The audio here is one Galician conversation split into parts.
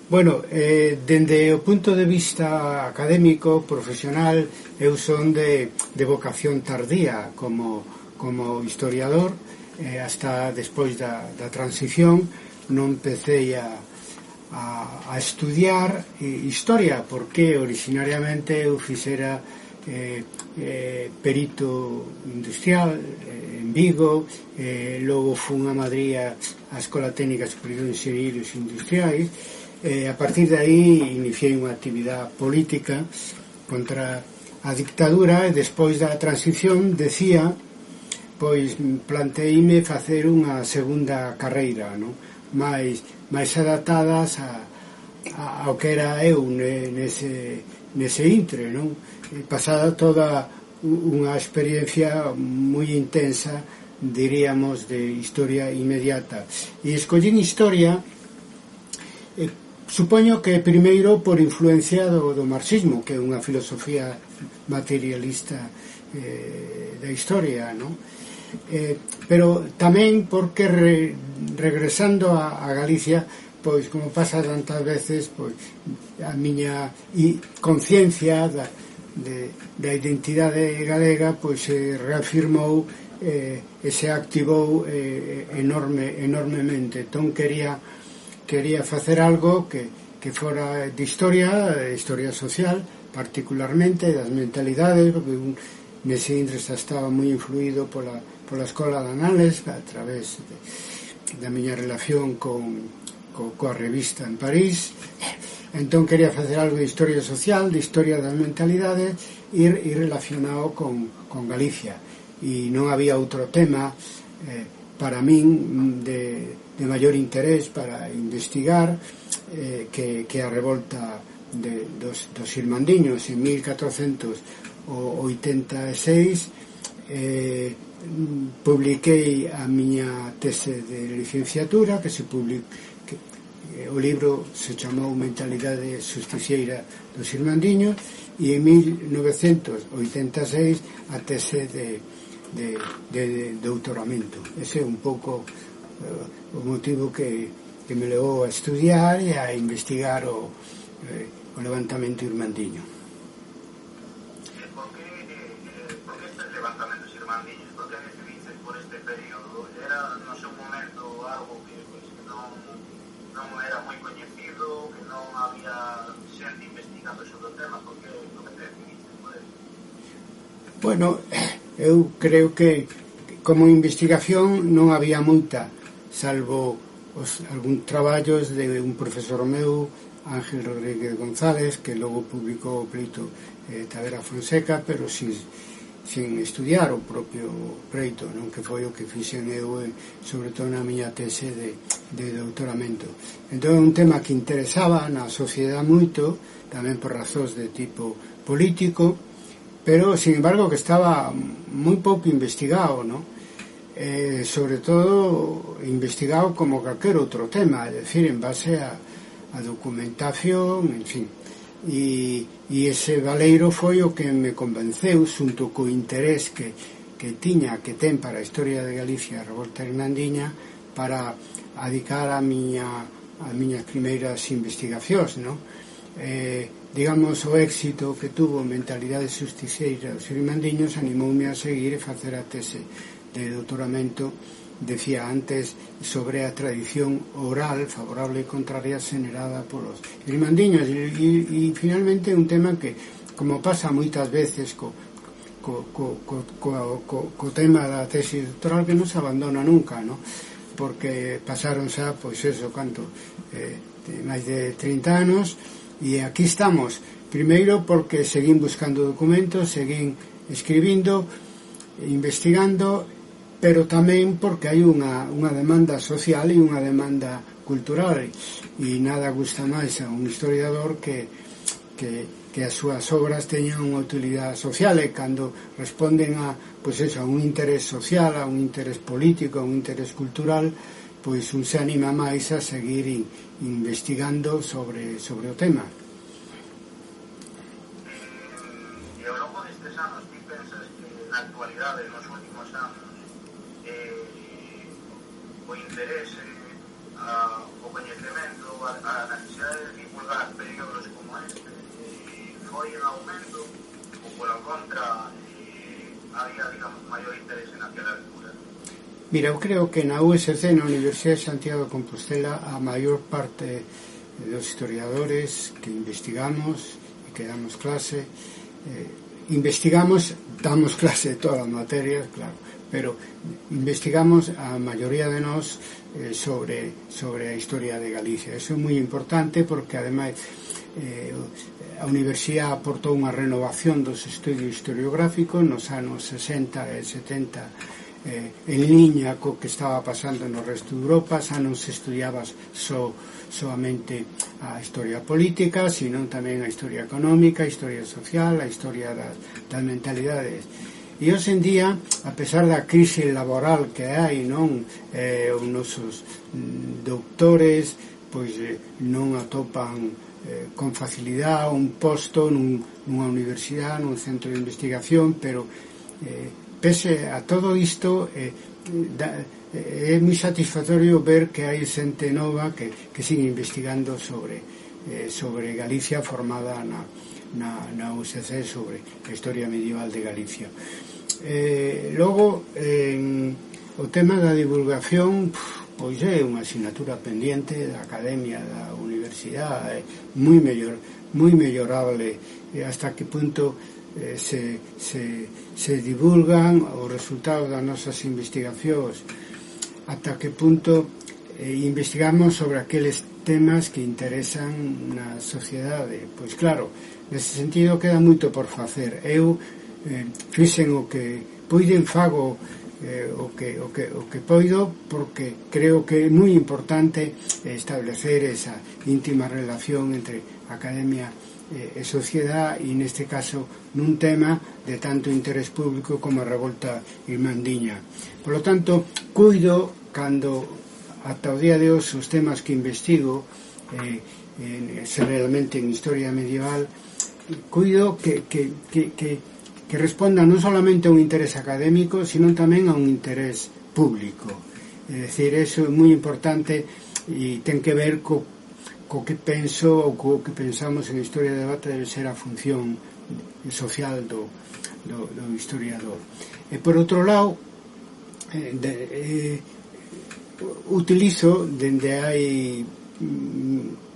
Bueno, dende o punto de vista académico, profesional, eu son de vocación tardía como historiador, hasta despois da transición non empecé a estudiar historia, porque originariamente eu fixera perito industrial en Vigo, logo fun a Madrid a Escola Técnica Superior de Enxeñeiros Industriais. A partir de aí iniciei unha actividade política contra a dictadura, e despois da transición pois planteíme facer unha segunda carreira, non? máis adaptadas ao que era eu nese intre, non? Pasada toda unha experiencia moi intensa, diríamos, de historia inmediata, e escollín historia. Supoño que primeiro por influencia do marxismo, que é unha filosofía materialista da historia, non? Pero tamén porque regresando a Galicia, pois como pasa tantas veces, pois a miña conciencia da identidade galega pois se reafirmou e se activou enormemente. Entón quería facer algo que fora de historia social, particularmente das mentalidades, porque nese intre estaba moi influído pola Escola de Anales, a través da miña relación coa revista en París. Entón quería facer algo de historia social, de historia das mentalidades, e relacionado con Galicia, e non había outro tema para min de maior interés para investigar que a revolta dos irmandiños en 1486. Publiquei a miña tese de licenciatura, que se o libro se chamou Mentalidade Justiciera dos Irmandiños, e en 1986 a tese de doutoramento. Ese é un pouco o motivo que me levou a estudiar e a investigar o levantamento irmandiño. Por que estes levantamentos irmandiños? Por que decidiste por este período? Era no seu momento algo que non era moi coñecido, que non había xente investigando sobre o tema? Por que decidiste por eso? Bueno, eu creo que como investigación non había moita, salvo algún traballos de un profesor meu, Ángel Rodríguez González, que logo publicou o pleito Tavera Fonseca, pero sin estudiar o propio pleito, non? Que foi o que fixen eu, sobre todo na miña tese de doutoramento. Entón é un tema que interesaba na sociedade moito, tamén por razóns de tipo político, pero, sin embargo, que estaba moi pouco investigado, non? Sobre todo investigado como calquer outro tema, é dicir, en base a documentación, en fin. E ese baleiro foi o que me convenceu, xunto co interés que ten para a historia de Galicia a revolta irmandiña, para adicar a miñas primeiras investigacións, non? Digamos, o éxito que tuvo Mentalidade Justiciera dos Irmandiños animoume a seguir e facer a tese de doutoramento, decía antes, sobre a tradición oral favorable e contraria generada polos irmandiños, e finalmente un tema que, como pasa moitas veces co tema da tese doctoral, que non se abandona nunca, non? Porque pasaron xa, pois eso, máis de 30 anos, e aquí estamos. Primeiro porque seguín buscando documentos, seguín escribindo, investigando, pero tamén porque hai unha demanda social e unha demanda cultural, e nada gusta máis a un historiador que as súas obras teñan unha utilidade social, e cando responden a un interés social, a un interés político, a un interés cultural, pois un se anima máis a seguir investigando sobre o tema. E ao longo destes anos, ti pensas que na actualidade, nos últimos anos, o interés o coñecemento, a necesidade de divulgar períodos como este foi en aumento ou polo contra había, digamos, maior interés naquela altura? Mira, eu creo que na USC, na Universidade de Santiago de Compostela, a maior parte dos historiadores que investigamos e que damos clase, damos clase de todas as materias, claro, pero investigamos a maioría de nós sobre a historia de Galicia. Eso é moi importante porque, ademais, a Universidade aportou unha renovación dos estudios historiográficos nos anos 60 e 70 en liña co que estaba pasando no resto de Europa. Xa non se estudiaba soamente a historia política, sino tamén a historia económica, a historia social, a historia das mentalidades. E hoxe en día, a pesar da crise laboral que hai, non, os nosos doutores pois non atopan con facilidade un posto nunha universidade, nun centro de investigación, pero pese a todo isto é moi satisfactorio ver que hai xente nova que sigue investigando sobre Galicia, formada na USC, sobre a historia medieval de Galicia. Logo, o tema da divulgación, pois é unha asignatura pendiente da academia, da universidade, moi mellorable, hasta que punto se divulgan os resultados das nosas investigacións, ata que punto investigamos sobre aqueles temas que interesan na sociedade. Pois claro, nese sentido queda moito por facer. Eu fixen o que poiden, fago o que poido, porque creo que é moi importante establecer esa íntima relación entre academia e sociedade, e neste caso nun tema de tanto interés público como a revolta irmandiña. Por lo tanto, cuido cando ata o día de hoxe os temas que investigo, realmente en historia medieval, cuido que respondan non solamente a un interés académico, sino tamén a un interés público. É dicir, eso é moi importante e ten que ver co que penso ou co que pensamos en historia de debate debe ser a función social do historiador. E por outro lado, utilizo dende hai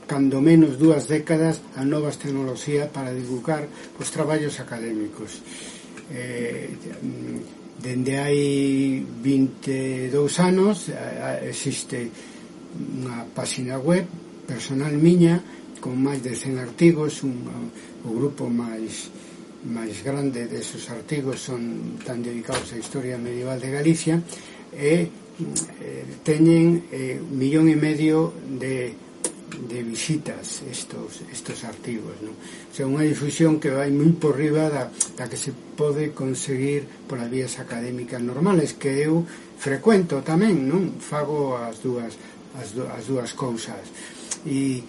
cando menos 2 décadas a novas tecnoloxías para divulgar os traballos académicos. Dende hai 22 anos existe unha página web personal miña con máis de 100 artigos. O grupo máis grande desos artigos están dedicados á historia medieval de Galicia, e teñen 1,5 millón de visitas estos artigos, non? O sea, unha difusión que vai moi por riba da que se pode conseguir polas vías académicas normales, que eu frecuento tamén, non? Fago as dúas cousas. E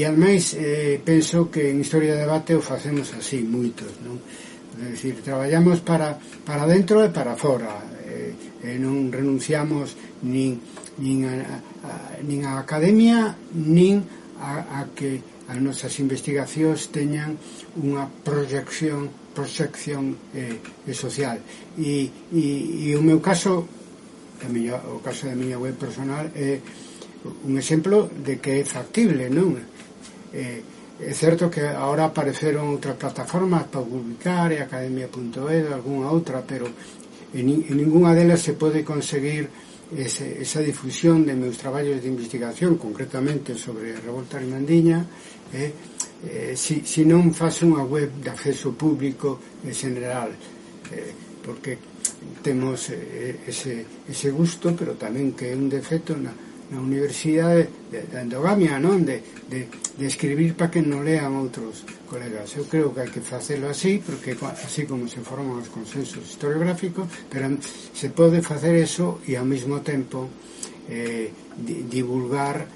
ademais penso que en historia de debate o facemos así moitos, non? É dicir, traballamos para dentro e para fora, e non renunciamos nin a academia nin a que as nosas investigacións teñan unha proxección social. E o meu caso, o caso da miña web personal, é un exemplo de que é factible, non? É certo que agora apareceron outras plataformas para publicar, academia.edu, algunha outra, pero en ninguna delas se pode conseguir esa difusión de meus traballos de investigación, concretamente sobre a revolta irmandiña, se non faço unha web de acceso público en general, porque temos ese gusto, pero tamén que é un defecto na universidade da endogamia, non? De escribir para que non lean outros colegas. Eu creo que hai que facelo así, porque así como se forman os consensos historiográficos, pero se pode facer eso e ao mesmo tempo divulgar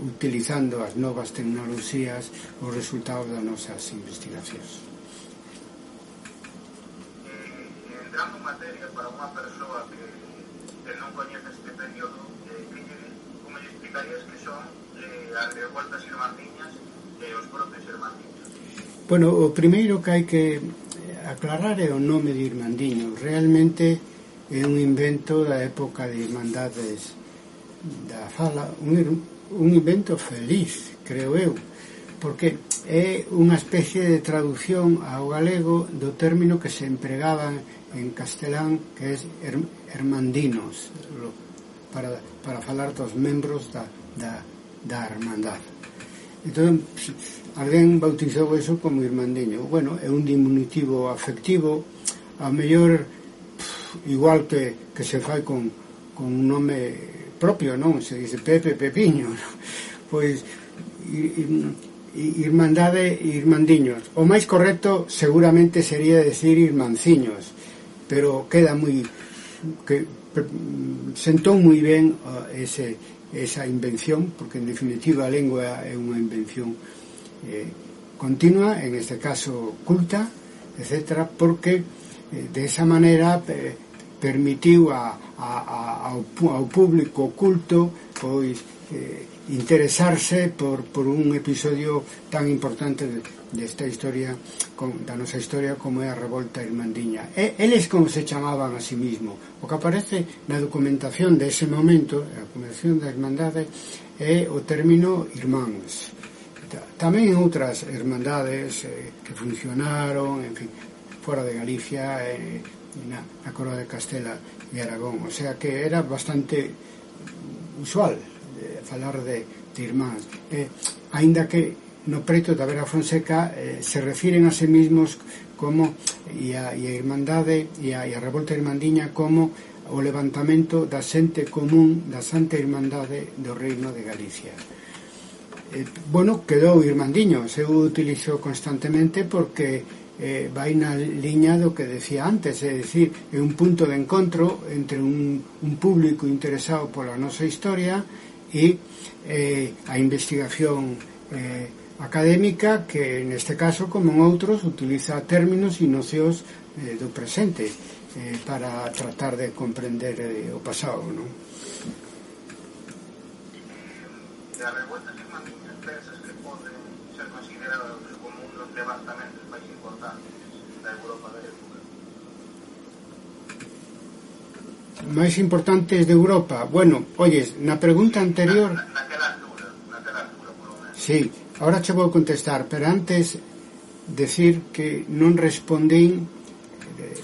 utilizando as novas tecnoloxías os resultados das nosas investigacións. Entrando en materia, para unha persoa que non coñece este período, como lle as revueltas irmandiñas e os propios irmandiños? Bueno, o primeiro que hai que aclarar é o nome de Irmandiño. Realmente é un invento da época de Irmandades da Fala, un invento feliz, creo eu, porque é unha especie de traducción ao galego do término que se empregaba en castelán, que é hermandinos, para falar dos membros da hermandad. Entón, alguén bautizou eso como Irmandiño. Bueno, é un diminutivo afectivo, a mellor igual que se fai con un nome propio, non? Se dice Pepe, Pepiño, ¿no? Pois Irmandade e Irmandiños. O máis correcto seguramente sería decir Irmanciños, pero queda moi sentou moi ben esa invención, porque en definitiva a lengua é unha invención continua, en este caso culta, etc., porque de esa manera permitiu ao público culto pois interesarse por un episodio tan importante desta historia, da nosa historia, como é a revolta irmandiña. Eles como se chamaban a sí mismo. O que aparece na documentación dese momento, a documentación da Irmandade, é o término irmáns. Tamén en outras hermandades que funcionaron, en fin, fora de Galicia, na Coroa de Castela e Aragón. O sea que era bastante usual falar de irmáns. Aínda que no preto da Vera Fonseca se refiren a sí mismos como e a Irmandade e a revolta irmandiña como o levantamento da xente común da Santa Irmandade do Reino de Galicia. Bueno, quedou Irmandiño, eu utilizo constantemente porque vai na liña do que decía antes, é dicir, é un punto de encontro entre un público interesado pola nosa historia e a investigación académica, que neste caso, como en outros, utiliza términos e nocións do presente para tratar de comprender o pasado, non? As revueltas irmandiñas pensas que poden ser considerados como un dos levantamentos máis importantes da Europa da época? Máis importantes de Europa? Bueno, oyes, na pregunta anterior... Naquela altura, por lo menos. Sí, ahora che vou contestar, pero antes decir que non respondín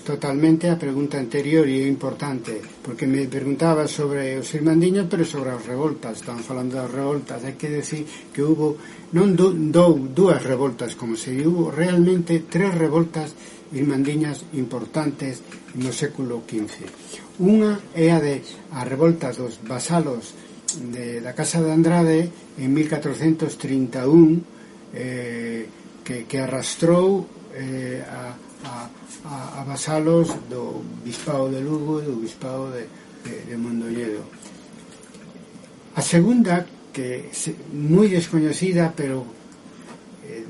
totalmente a pregunta anterior, e é importante, porque me preguntaba sobre os irmandiños, pero sobre as revoltas. Estaban falando das revoltas. Hai que decir que hubo non dúas revoltas, como se hubo realmente 3 revoltas irmandiñas importantes no século XV. Unha é a revolta dos vasalos da Casa de Andrade en 1431, que arrastrou a vasalos do bispado de Lugo e do bispado de Mondoñedo. A segunda, que moi descoñecida, pero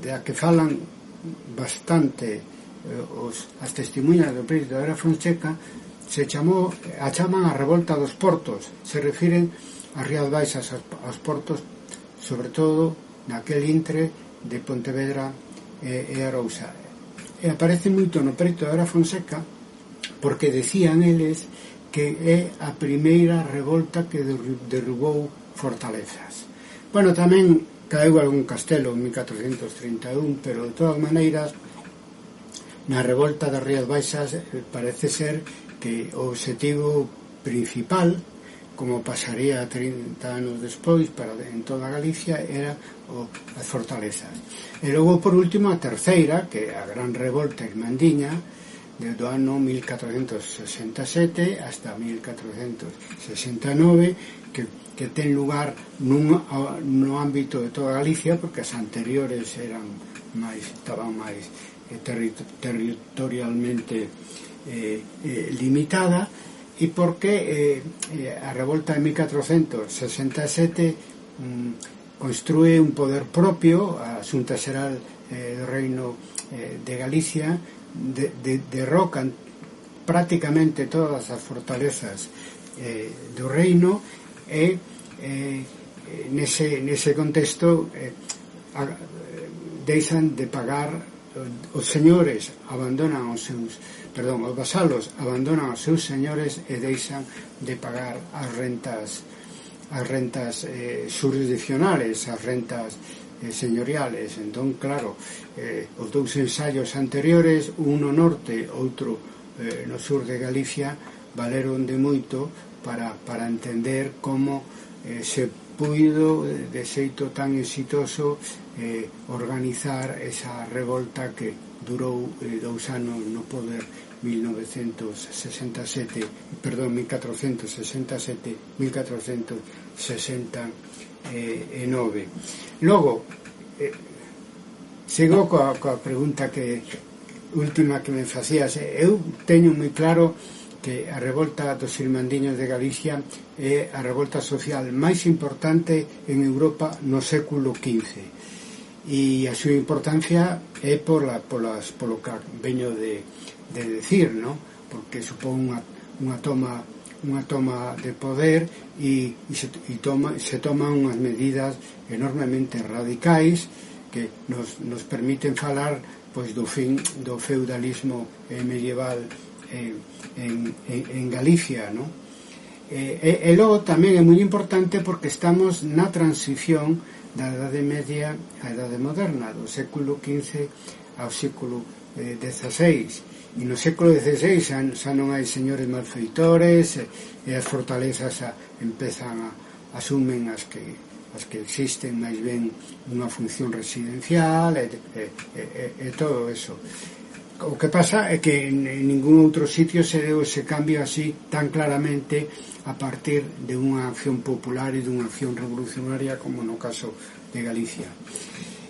da que falan bastante as testemunhas do Príncipe da Vera Fonseca, a chaman a revolta dos portos. Se refiren as Rías Baixas, aos portos, sobre todo naquel intre de Pontevedra e Arousa. E aparece moito no preto da Vera Fonseca porque decían eles que é a primeira revolta que derrubou fortalezas. Bueno, tamén caeu algún castelo en 1431, pero de todas maneiras na revolta das Rías Baixas parece ser que o obxectivo principal, como pasaría 30 anos despois en toda Galicia, era as fortalezas. E logo, por último, a terceira, que é a gran revolta irmandiña do ano 1467 hasta 1469, que ten lugar no ámbito de toda Galicia, porque as anteriores estaban máis territorialmente limitada, e porque a revolta de 1467 construe un poder propio. A Xunta Xeral do Reino de Galicia derrocan prácticamente todas as fortalezas do reino, e nese contexto deixan de pagar, os señores abandonan os vasalos abandonan os seus señores e deixan de pagar as rentas jurisdiccionales, as rentas señoriales. Entón, claro, os dous ensaios anteriores, un no norte, outro no sur de Galicia, valeron de moito para entender como se puido de xeito tan exitoso organizar esa revolta que durou 2 anos no poder, 1467 1469. Logo sigo coa pregunta última que me facías. Eu teño moi claro que a revolta dos irmandiños de Galicia é a revolta social máis importante en Europa no século XV, e a súa importancia é polo que veño de decir, ¿no? Porque supón unha toma de poder e se toman unhas medidas enormemente radicais que nos permiten falar pois do fin do feudalismo medieval en Galicia, ¿no? E logo tamén é moi importante porque estamos na transición da Edade Media á Edade Moderna, do século XV ao século XVI. E no século XVI xa non hai señores malfeitores e as fortalezas asumen as que existen máis ben unha función residencial e todo eso. O que pasa é que en ningún outro sitio se deu ese cambio así tan claramente a partir de unha acción popular e dunha acción revolucionaria como no caso de Galicia.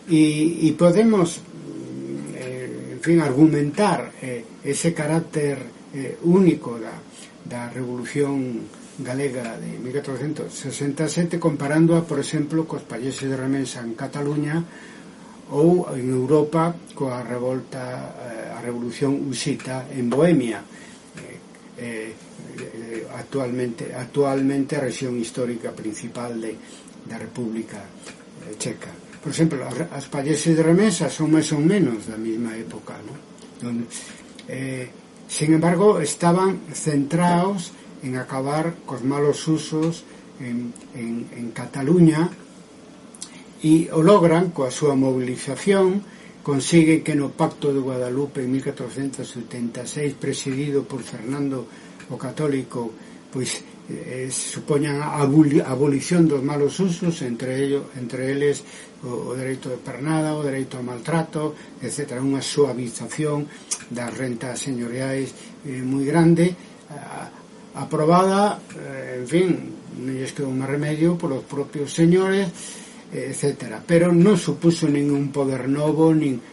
E podemos argumentar ese carácter único da Revolución Galega de 1467 comparándoa, por exemplo, cos países de Remensa en Cataluña ou en Europa coa a Revolución Husita en Bohemia, actualmente a rexión histórica principal da República Checa. Por exemplo, as países de Remensa son máis ou menos da mesma época, ¿no? Sin embargo, estaban centrados en acabar cos malos usos en Cataluña, e o logran coa súa movilización. Consigue que no Pacto de Guadalupe en 1476, presidido por Fernando o Católico, pois supoñan a abolición dos malos usos, entre eles o dereito de pernada, o dereito ao maltrato, etc. Unha suavización das rentas señoriais moi grande, aprobada, en fin, non lles quedou máis remedio polos propios señores, etc. Pero non supuso ningún poder novo, nin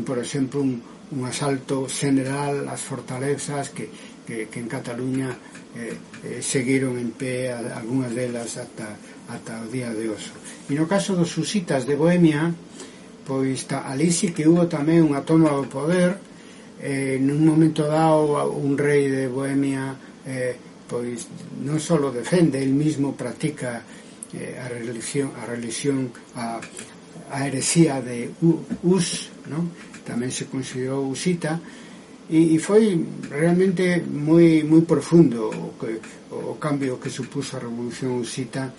por exemplo, un asalto general ás fortalezas que en Cataluña seguiron en pé, algunhas delas ata o día de hoxe. E no caso dos husitas de Bohemia, pois ali sí que hubo tamén unha toma do poder. Nun momento dado, un rei de Bohemia pois non só defende, el mismo practica a heresía de Hus, ¿no? Tamén se considerou husita, e foi realmente moi profundo o cambio que supuso a Revolución Husita,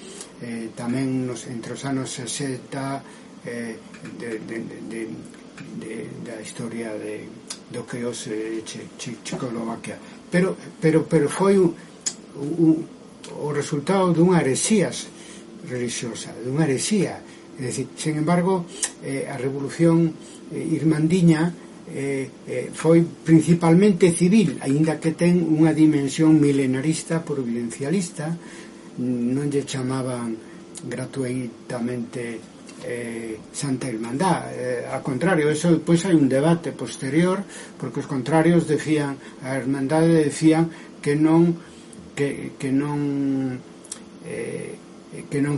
tamén entre os anos 60 da historia do que hoxe Checoslovaquia, pero foi o resultado dunha heresía religiosa, dunha heresía. É dicir, sen embargo, a Revolución Irmandiña foi principalmente civil, aínda que ten unha dimensión milenarista, providencialista. Non lle chamaban gratuitamente Santa Irmandad, ao contrario, eso depois hai un debate posterior, porque os contrarios decían, a Irmandade decían que non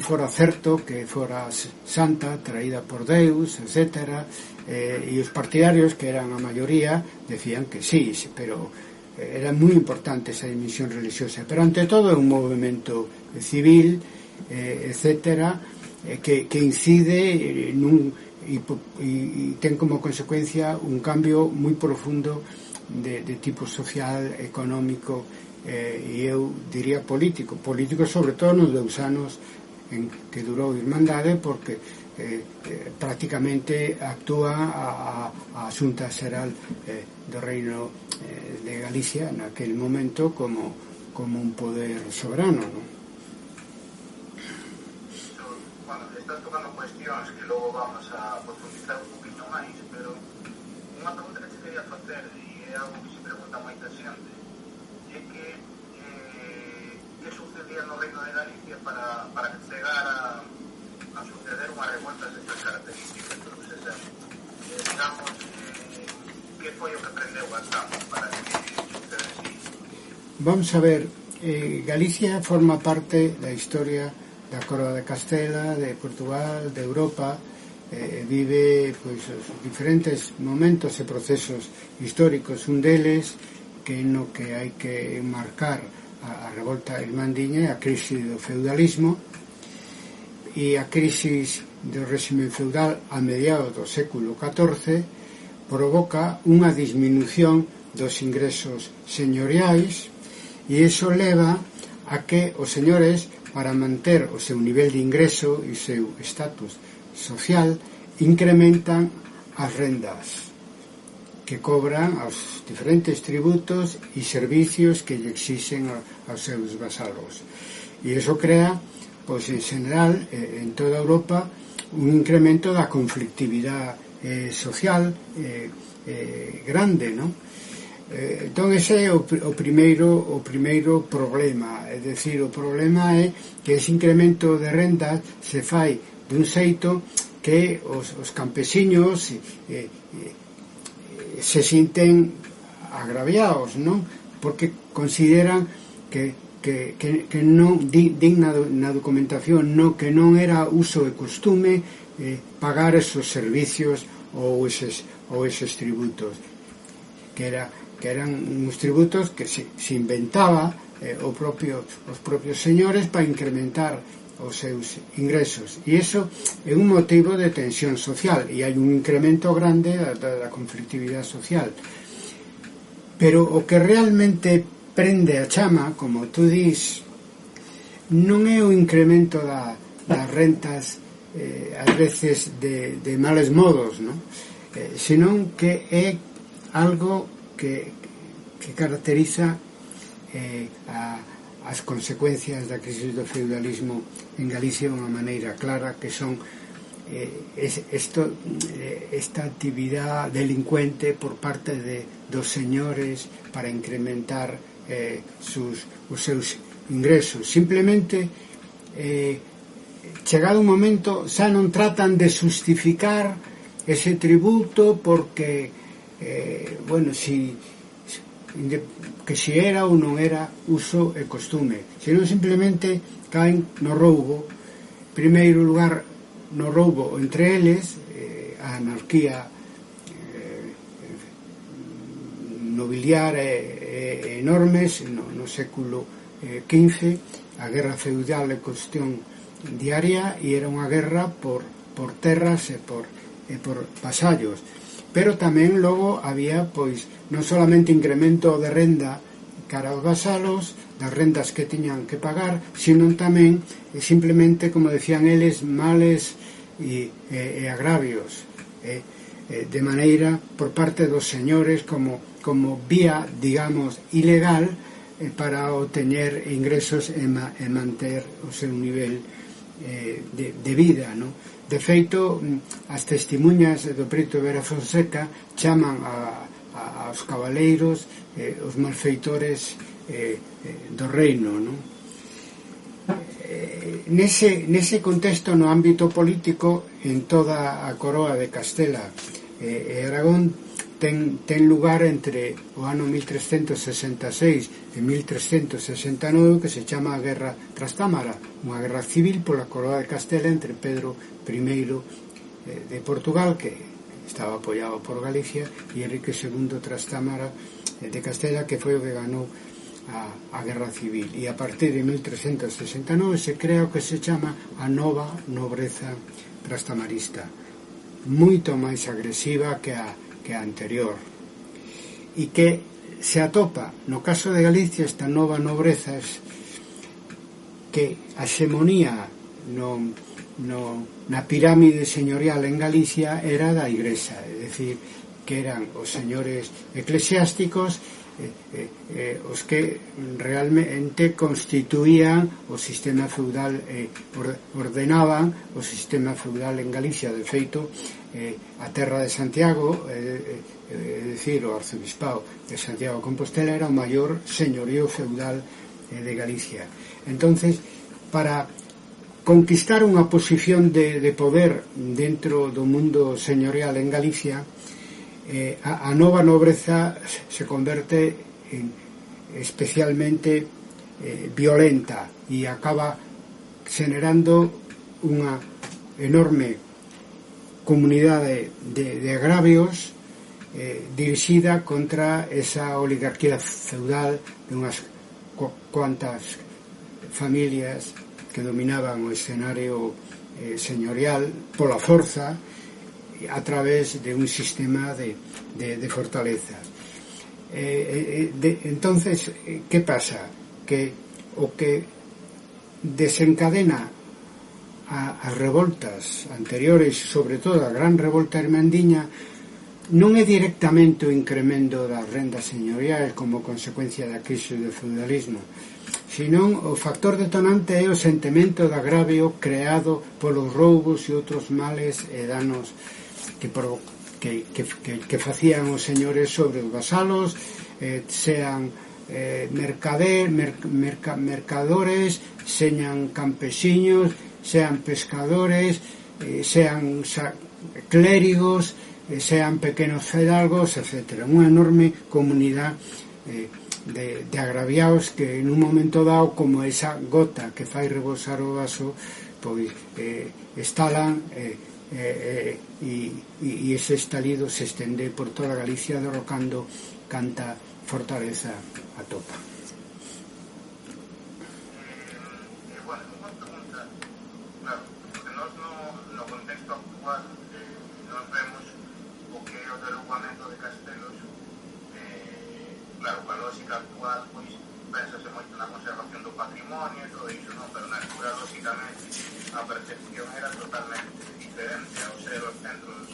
fora certo, que fora santa, traída por Deus, etc. E os partidarios, que eran a maioría, decían que sí, pero era moi importante esa dimensión religiosa. Pero ante todo é un movimento civil etcétera, que incide e ten como consecuencia un cambio moi profundo de tipo social, económico e eu diría político sobre todo nos 2 anos en que durou Irmandade, porque prácticamente actúa a Xunta Xeral do Reino de Galicia naquel momento como un poder soberano, non? Estás tocando cuestións que logo vamos a profundizar un poquinho máis, pero unha pregunta que te quería facer, e é algo que se pregunta moita xente, é que sucedía no Reino de Galicia para que chegara a suceder unha revuelta destas características, pero que se digamos, que foi o que prendeu a chama para que suceda así? Vamos a ver, Galicia forma parte da historia da Coroa de Castela, de Portugal, de Europa, vive pois os diferentes momentos e procesos históricos. Un deles que no que hai que marcar a revolta irmandiña, a crise do feudalismo e a crise do réxime feudal a mediados do século XIV provoca unha disminución dos ingresos señoriais e iso leva a que os señores, para manter o seu nivel de ingreso e o seu estatus social, incrementan as rendas que cobran aos diferentes tributos e servicios que lle exixen aos seus vasalos. E iso crea, pois en general, en toda Europa, un incremento da conflictividade social grande, non? Entón ese é o primeiro problema, é dicir, o problema é que ese incremento de rendas se fai dun xeito que os campesiños se sinten agraviados, non? Porque consideran que non digna na documentación, que non era uso e costume pagar esos servicios ou eses tributos, que eran uns tributos que se inventaba os propios señores para incrementar os seus ingresos, e iso é un motivo de tensión social e hai un incremento grande da conflictividade social. Pero o que realmente prende a chama, como tú dis, non é o incremento das rentas ás veces de males modos, non? Senón que é algo que caracteriza as consecuencias da crise do feudalismo en Galicia de unha maneira clara, que son esta actividade delincuente por parte dos señores para incrementar os seus ingresos. Simplemente chegado un momento xa non tratan de justificar ese tributo porque que si era ou non era uso e costume, senón simplemente caen no roubo. En primeiro lugar, no roubo entre eles, a anarquía nobiliar enormes no século XV, a guerra feudal é cuestión diaria e era unha guerra por terras e por vasallos. Pero tamén logo había, pois, non solamente incremento de renda cara aos vasalos, das rendas que tiñan que pagar, sino tamén, simplemente, como decían eles, males e agravios, de maneira por parte dos señores como vía, digamos, ilegal para obtener ingresos e manter o seu nivel de vida, non? De feito, as testemunhas do Prieto de Vera Fonseca chaman aos cabaleiros os malfeitores do reino, non? Nese contexto, no ámbito político, en toda a coroa de Castela e Aragón ten lugar entre o ano 1366 e 1369, que se chama a Guerra Trastámara, unha guerra civil pola coroa de Castela entre Pedro I de Portugal, que estaba apoiado por Galicia, e Enrique II Trastámara de Castela, que foi o que ganou a Guerra Civil, e a partir de 1369 se crea o que se chama a nova nobreza trastamarista, moito máis agresiva que a anterior, e que se atopa no caso de Galicia esta nova nobreza que a xemonía na pirámide señorial en Galicia era da Igrexa, é dicir, que eran os señores eclesiásticos os que realmente constituían o sistema feudal, ordenaban o sistema feudal en Galicia. De feito, a terra de Santiago, é dicir, o arzobispado de Santiago de Compostela era o maior señorío feudal de Galicia. Entonces, para conquistar unha posición de poder dentro do mundo señorial en Galicia, a nova nobreza se converte especialmente violenta e acaba generando unha enorme comunidade de agravios dirixida contra esa oligarquía feudal de unhas cuantas familias que dominaban o escenario señorial pola forza a través de un sistema de fortaleza. Entonces, ¿qué pasa? Que o que desencadena as revoltas anteriores, sobre todo a gran revolta irmandiña, non é directamente o incremento das rendas señoriais como consecuencia da crise do feudalismo, senón o factor detonante é o sentimento de agravio creado polos roubos e outros males e danos que facían os señores sobre os vasalos, sean mercadores, sean campesiños, sean pescadores, sean clérigos, sean pequenos fidalgos, etc. Unha enorme comunidade de agraviados que en un momento dado, como esa gota que fai rebosar o vaso, pois estalan e ese estalido se estende por toda Galicia, derrocando canta fortaleza atopa. Bueno, unha pregunta, claro, porque nós no contexto actual nos vemos o que é o derrubamento de castelos, claro, a lógica actual, pois, pensase moito na conservación do patrimonio e todo iso, non? Pero na altura, lógicamente, a percepción era totalmente diferente ao ser os centros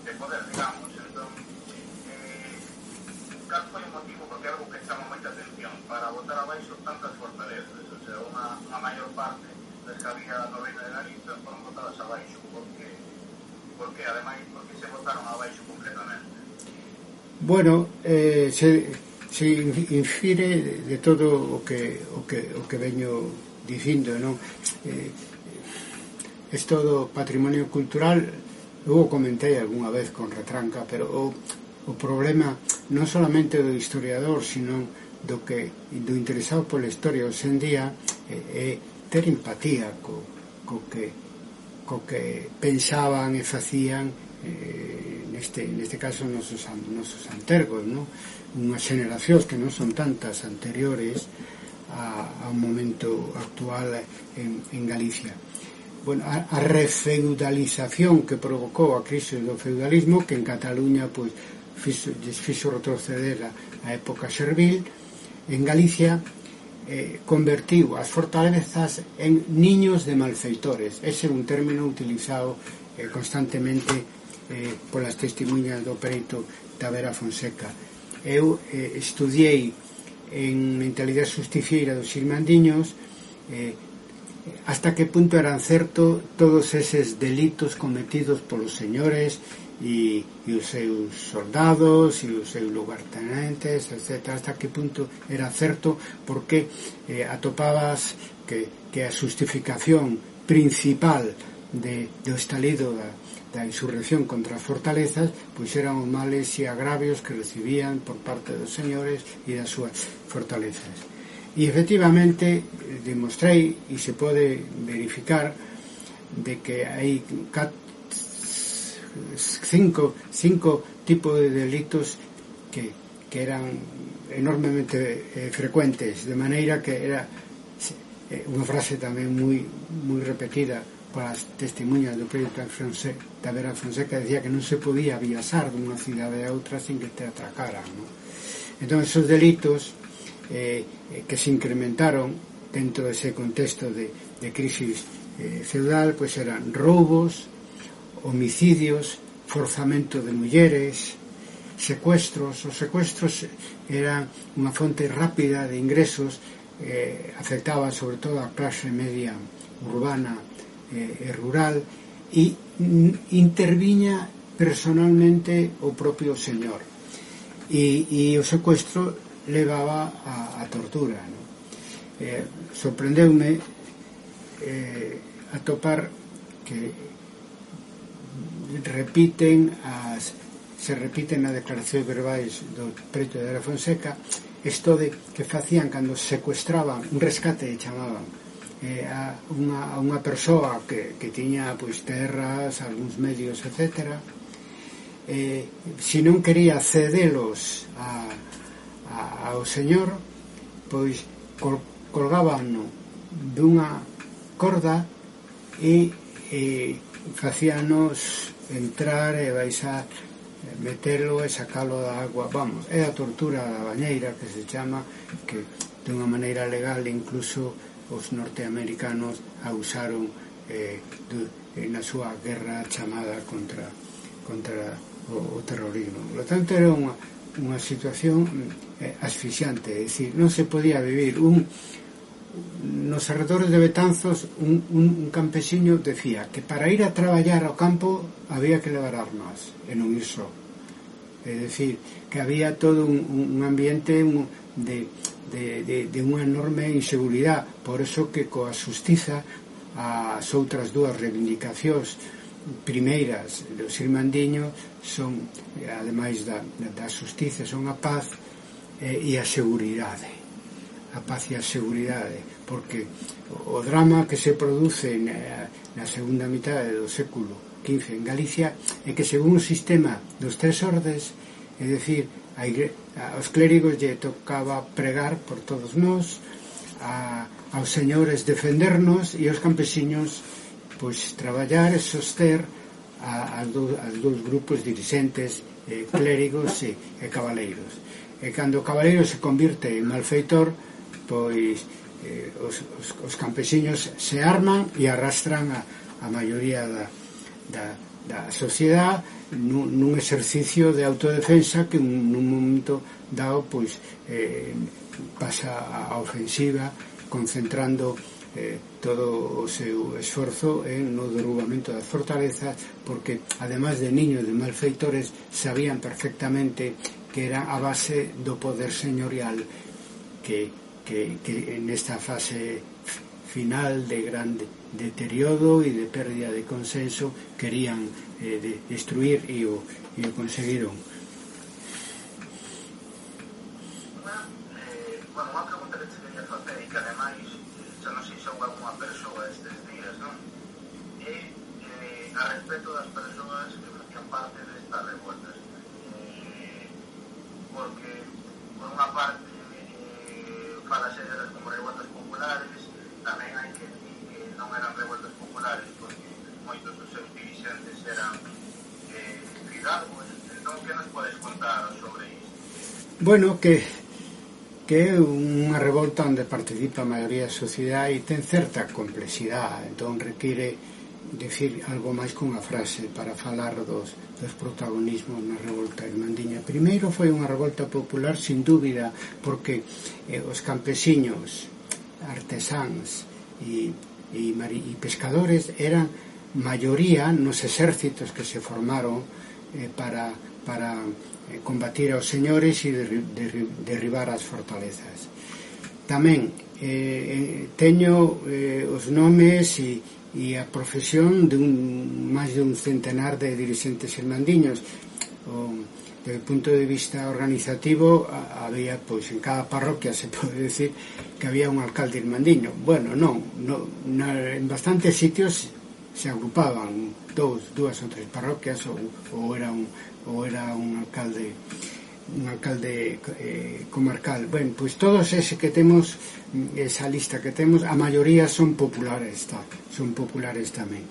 de poder, digamos. Entón, cal foi o motivo, porque é algo que chama moita atención, para botar abaixo tantas fortalezas? O sea, unha maior parte das que había no Reino de Galicia foron botadas abaixo, porque ademais, porque se botaron abaixo completamente. Bueno, se infire de todo o que veño dicindo, non? Isto do patrimonio cultural eu o comentei algunha vez con retranca, pero o problema non solamente do historiador, sino do interesado pola historia hoxe en día é ter empatía co que pensaban e facían neste caso nosos antergos, non? Unhas xeneracións que non son tantas anteriores ao momento actual en Galicia. Bueno, a refeudalización que provocou a crise do feudalismo, que en Cataluña pois fixo retroceder a época servil, en Galicia convertiu as fortalezas en niños de malfeitores. Ese é un término utilizado constantemente polas testemunhas do perito Tavera Fonseca. Eu estudiei en mentalidade justiciera dos irmandiños hasta que punto eran certo todos eses delitos cometidos polos señores e os seus soldados e os seus lugartenentes, etc. Hasta que punto era certo, porque atopabas que a justificación principal do estalido da insurrección contra as fortalezas pois eran os males e agravios que recibían por parte dos señores e das súas fortalezas. E efectivamente demostrei, e se pode verificar, de que hai cinco tipos de delitos que eran enormemente frecuentes, de maneira que era unha frase tamén moi repetida polas testemunhas do Pedro Tavera Fonseca, decía que non se podía viaxar dunha cidade a outra sin que te atracaran, ¿no? Entón, esos delitos que se incrementaron dentro dese contexto de crisis feudal, pois eran roubos, homicidios, forzamento de mulleres, secuestros. Os secuestros eran unha fonte rápida de ingresos, afectaba sobre todo a clase media urbana e rural, e interviña personalmente o propio señor, e o secuestro levaba a tortura, ¿no? Sorprendeume atopar que se repiten nas declaracións verbais do preto de la Fonseca isto de que facían cando secuestraban un rescate, chamaban a unha persoa que tiña pois terras, algúns medios, etc. Se non quería cedelos ao señor, pois colgábano dunha corda e facíanos entrar e baixar, metelo e sacalo da agua. Vamos, é a tortura da bañeira, que se chama, que de unha maneira legal incluso os norteamericanos a usaron na súa guerra chamada contra o terrorismo. Por lo tanto, era unha situación asfixiante, é dicir, non se podía vivir. Nos arredores de Betanzos un campesiño decía que para ir a traballar ao campo había que levar armas e non ir só. É dicir, que había todo un ambiente de unha enorme inseguridade. Por eso que coa xustiza as outras dúas reivindicacións primeiras dos irmandiños son, ademais da xustiza, son a paz e a seguridade. A paz e a seguridade, porque o drama que se produce na segunda mitade do século XV en Galicia é que según o sistema dos tres ordes, é dicir, aos clérigos lle tocaba pregar por todos nós, aos señores defendernos e aos campesiños pois traballar e soster aos dous grupos dirixentes, clérigos e cabaleiros. E cando o cabaleiro se convirte en malfeitor, pois os campesiños se arman e arrastran a maioría da sociedade nun exercicio de autodefensa que nun momento dado pois pasa a ofensiva, concentrando todo o seu esforzo no derrubamento das fortalezas, porque ademais de niños de malfeitores sabían perfectamente que era a base do poder señorial que en esta fase final de gran deterioro e de pérdida de consenso querían destruir e o conseguiron. Unha pregunta que te quería facer e que ademais xa non sei se houve alguna persoa estes días, non? É a respecto das persoas que facían parte destas revueltas, porque por unha parte falase delas como revueltas populares, tamén hai que decir que non eran revueltas populares porque moitos dos seus dirixentes eran fidalgos. Entón, que nos podes contar sobre isto? Bueno, que é unha revolta onde participa a maioría da sociedade e ten certa complexidade, entón require decir algo máis que unha frase para falar dos protagonismos na revolta irmandiña. Primeiro foi unha revolta popular sin dúbida, porque os campesiños, artesáns e pescadores eran maioría nos exércitos que se formaron para combatir aos señores e derribar as fortalezas. Tamén teño os nomes e a profesión de máis de un centenar de dirixentes irmandiños. Desde o punto de vista organizativo había, pois, en cada parroquia se pode decir que había un alcalde irmandiño. Bueno, non en bastantes sitios se agrupaban dúas ou tres parroquias ou era un alcalde un alcalde comarcal. Bueno, pois todos ese que temos, esa lista que temos, a maioría son populares, tamén.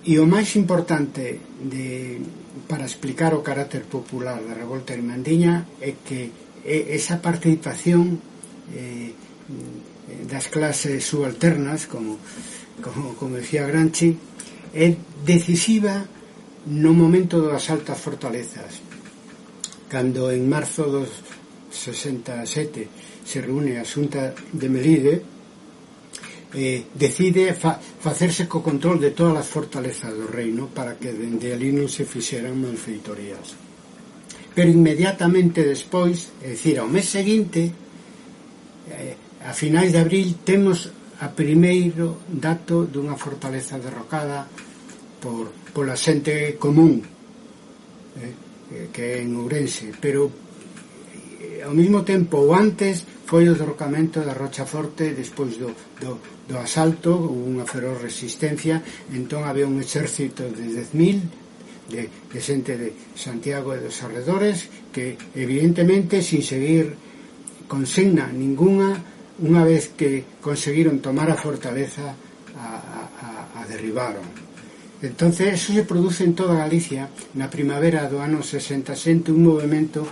E o máis importante para explicar o carácter popular da revolta irmandiña é que esa participación das clases subalternas, como decía Gramsci, é decisiva no momento do asalto ás fortalezas, cando en marzo dos 67 se reúne a Xunta de Melide, decide facerse co control de todas as fortalezas do reino para que dende ali non se fixeran malfeitorías. Pero inmediatamente despois, é dicir, ao mes seguinte, a finais de abril, temos a primeiro dato dunha fortaleza derrocada pola xente común, que é en Ourense, pero ao mesmo tempo ou antes foi o derrocamento da Rochaforte despois do asalto, unha feroz resistencia. Entón había un exército de 10.000 de xente de Santiago e dos arredores que evidentemente sin seguir consigna ninguna, unha vez que conseguiron tomar a fortaleza a derribaron. Entonces eso se produce en toda Galicia na primavera do ano 67, un movimento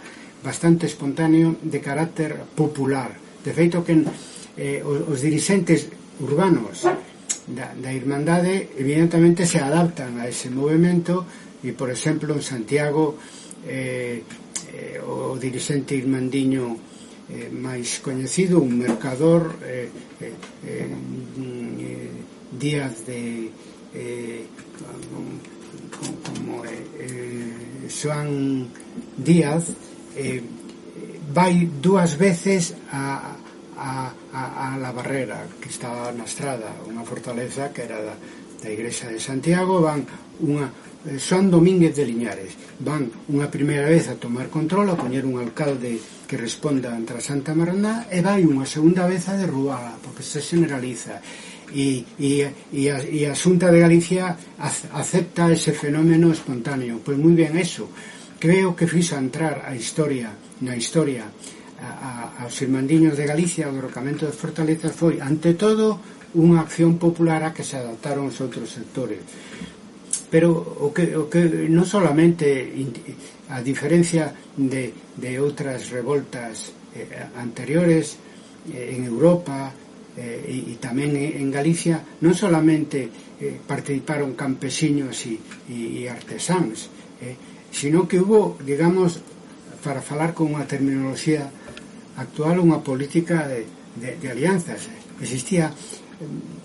bastante espontáneo de carácter popular. De feito que os dirixentes urbanos da Irmandade evidentemente se adaptan a ese movimento e, por exemplo, en Santiago o dirixente irmandiño máis coñecido, un mercador, Díaz de Xoán Díaz, vai 2 veces a La Barrera, que estaba na estrada, unha fortaleza que era da Igrexa de Santiago. Son Domínguez de Liñares, van unha primeira vez a tomar control, a poñer un alcalde que responda ante a Santa Marná, e vai unha segunda vez a derrubala, porque se generaliza. E a Xunta de Galicia acepta ese fenómeno espontáneo. Pois moi ben, eso creo que fixo entrar na historia aos irmandiños de Galicia. O derrocamento das fortalezas foi, ante todo, unha acción popular a que se adaptaron os outros sectores. Pero o que non solamente, a diferencia de outras revoltas anteriores en Europa e tamén en Galicia, non solamente participaron campesiños e artesáns, sino que hubo, digamos, para falar con unha terminoloxía actual, unha política de alianzas. Existía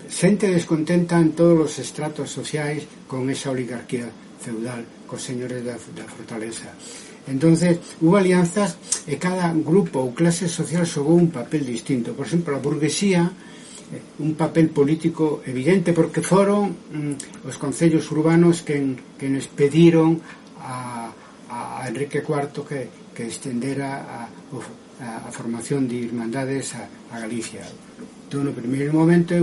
xente descontenta en todos os estratos sociais con esa oligarquía feudal, cos señores da fortaleza. Entonces hubo alianzas e cada grupo ou clase social xogou un papel distinto. Por exemplo, a burguesía, un papel político evidente, porque foron os concellos urbanos que nos pediron a Enrique IV que estendera a formación de irmandades a Galicia. Entón, no primeiro momento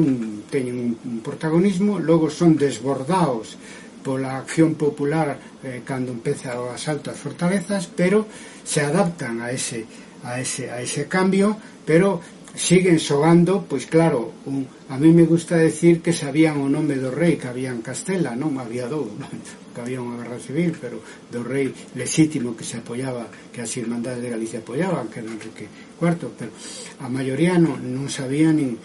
teñen un protagonismo, logo son desbordados pola acción popular cando empeza o asalto ás fortalezas, pero se adaptan a ese cambio, pero siguen xogando, pois claro, a mí me gusta decir que sabían o nome do rei que había en Castela, non había dous, que había unha guerra civil, pero do rei lexítimo que se apoyaba, que as irmandades de Galicia apoyaban, que era Enrique IV, pero a maioría non sabía nin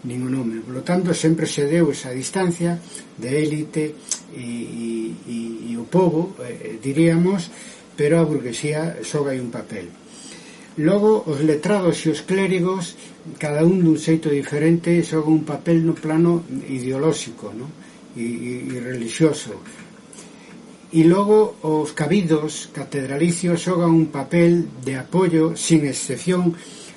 o nome. Por lo tanto, sempre se deu esa distancia de élite e o povo, diríamos, pero a burguesía xoga aí un papel. Logo, os letrados e os clérigos, cada un dun xeito diferente, xoga un papel no plano ideolóxico, no? e religioso. E logo, os cabidos catedralicios xogan un papel de apoio, sin excepción,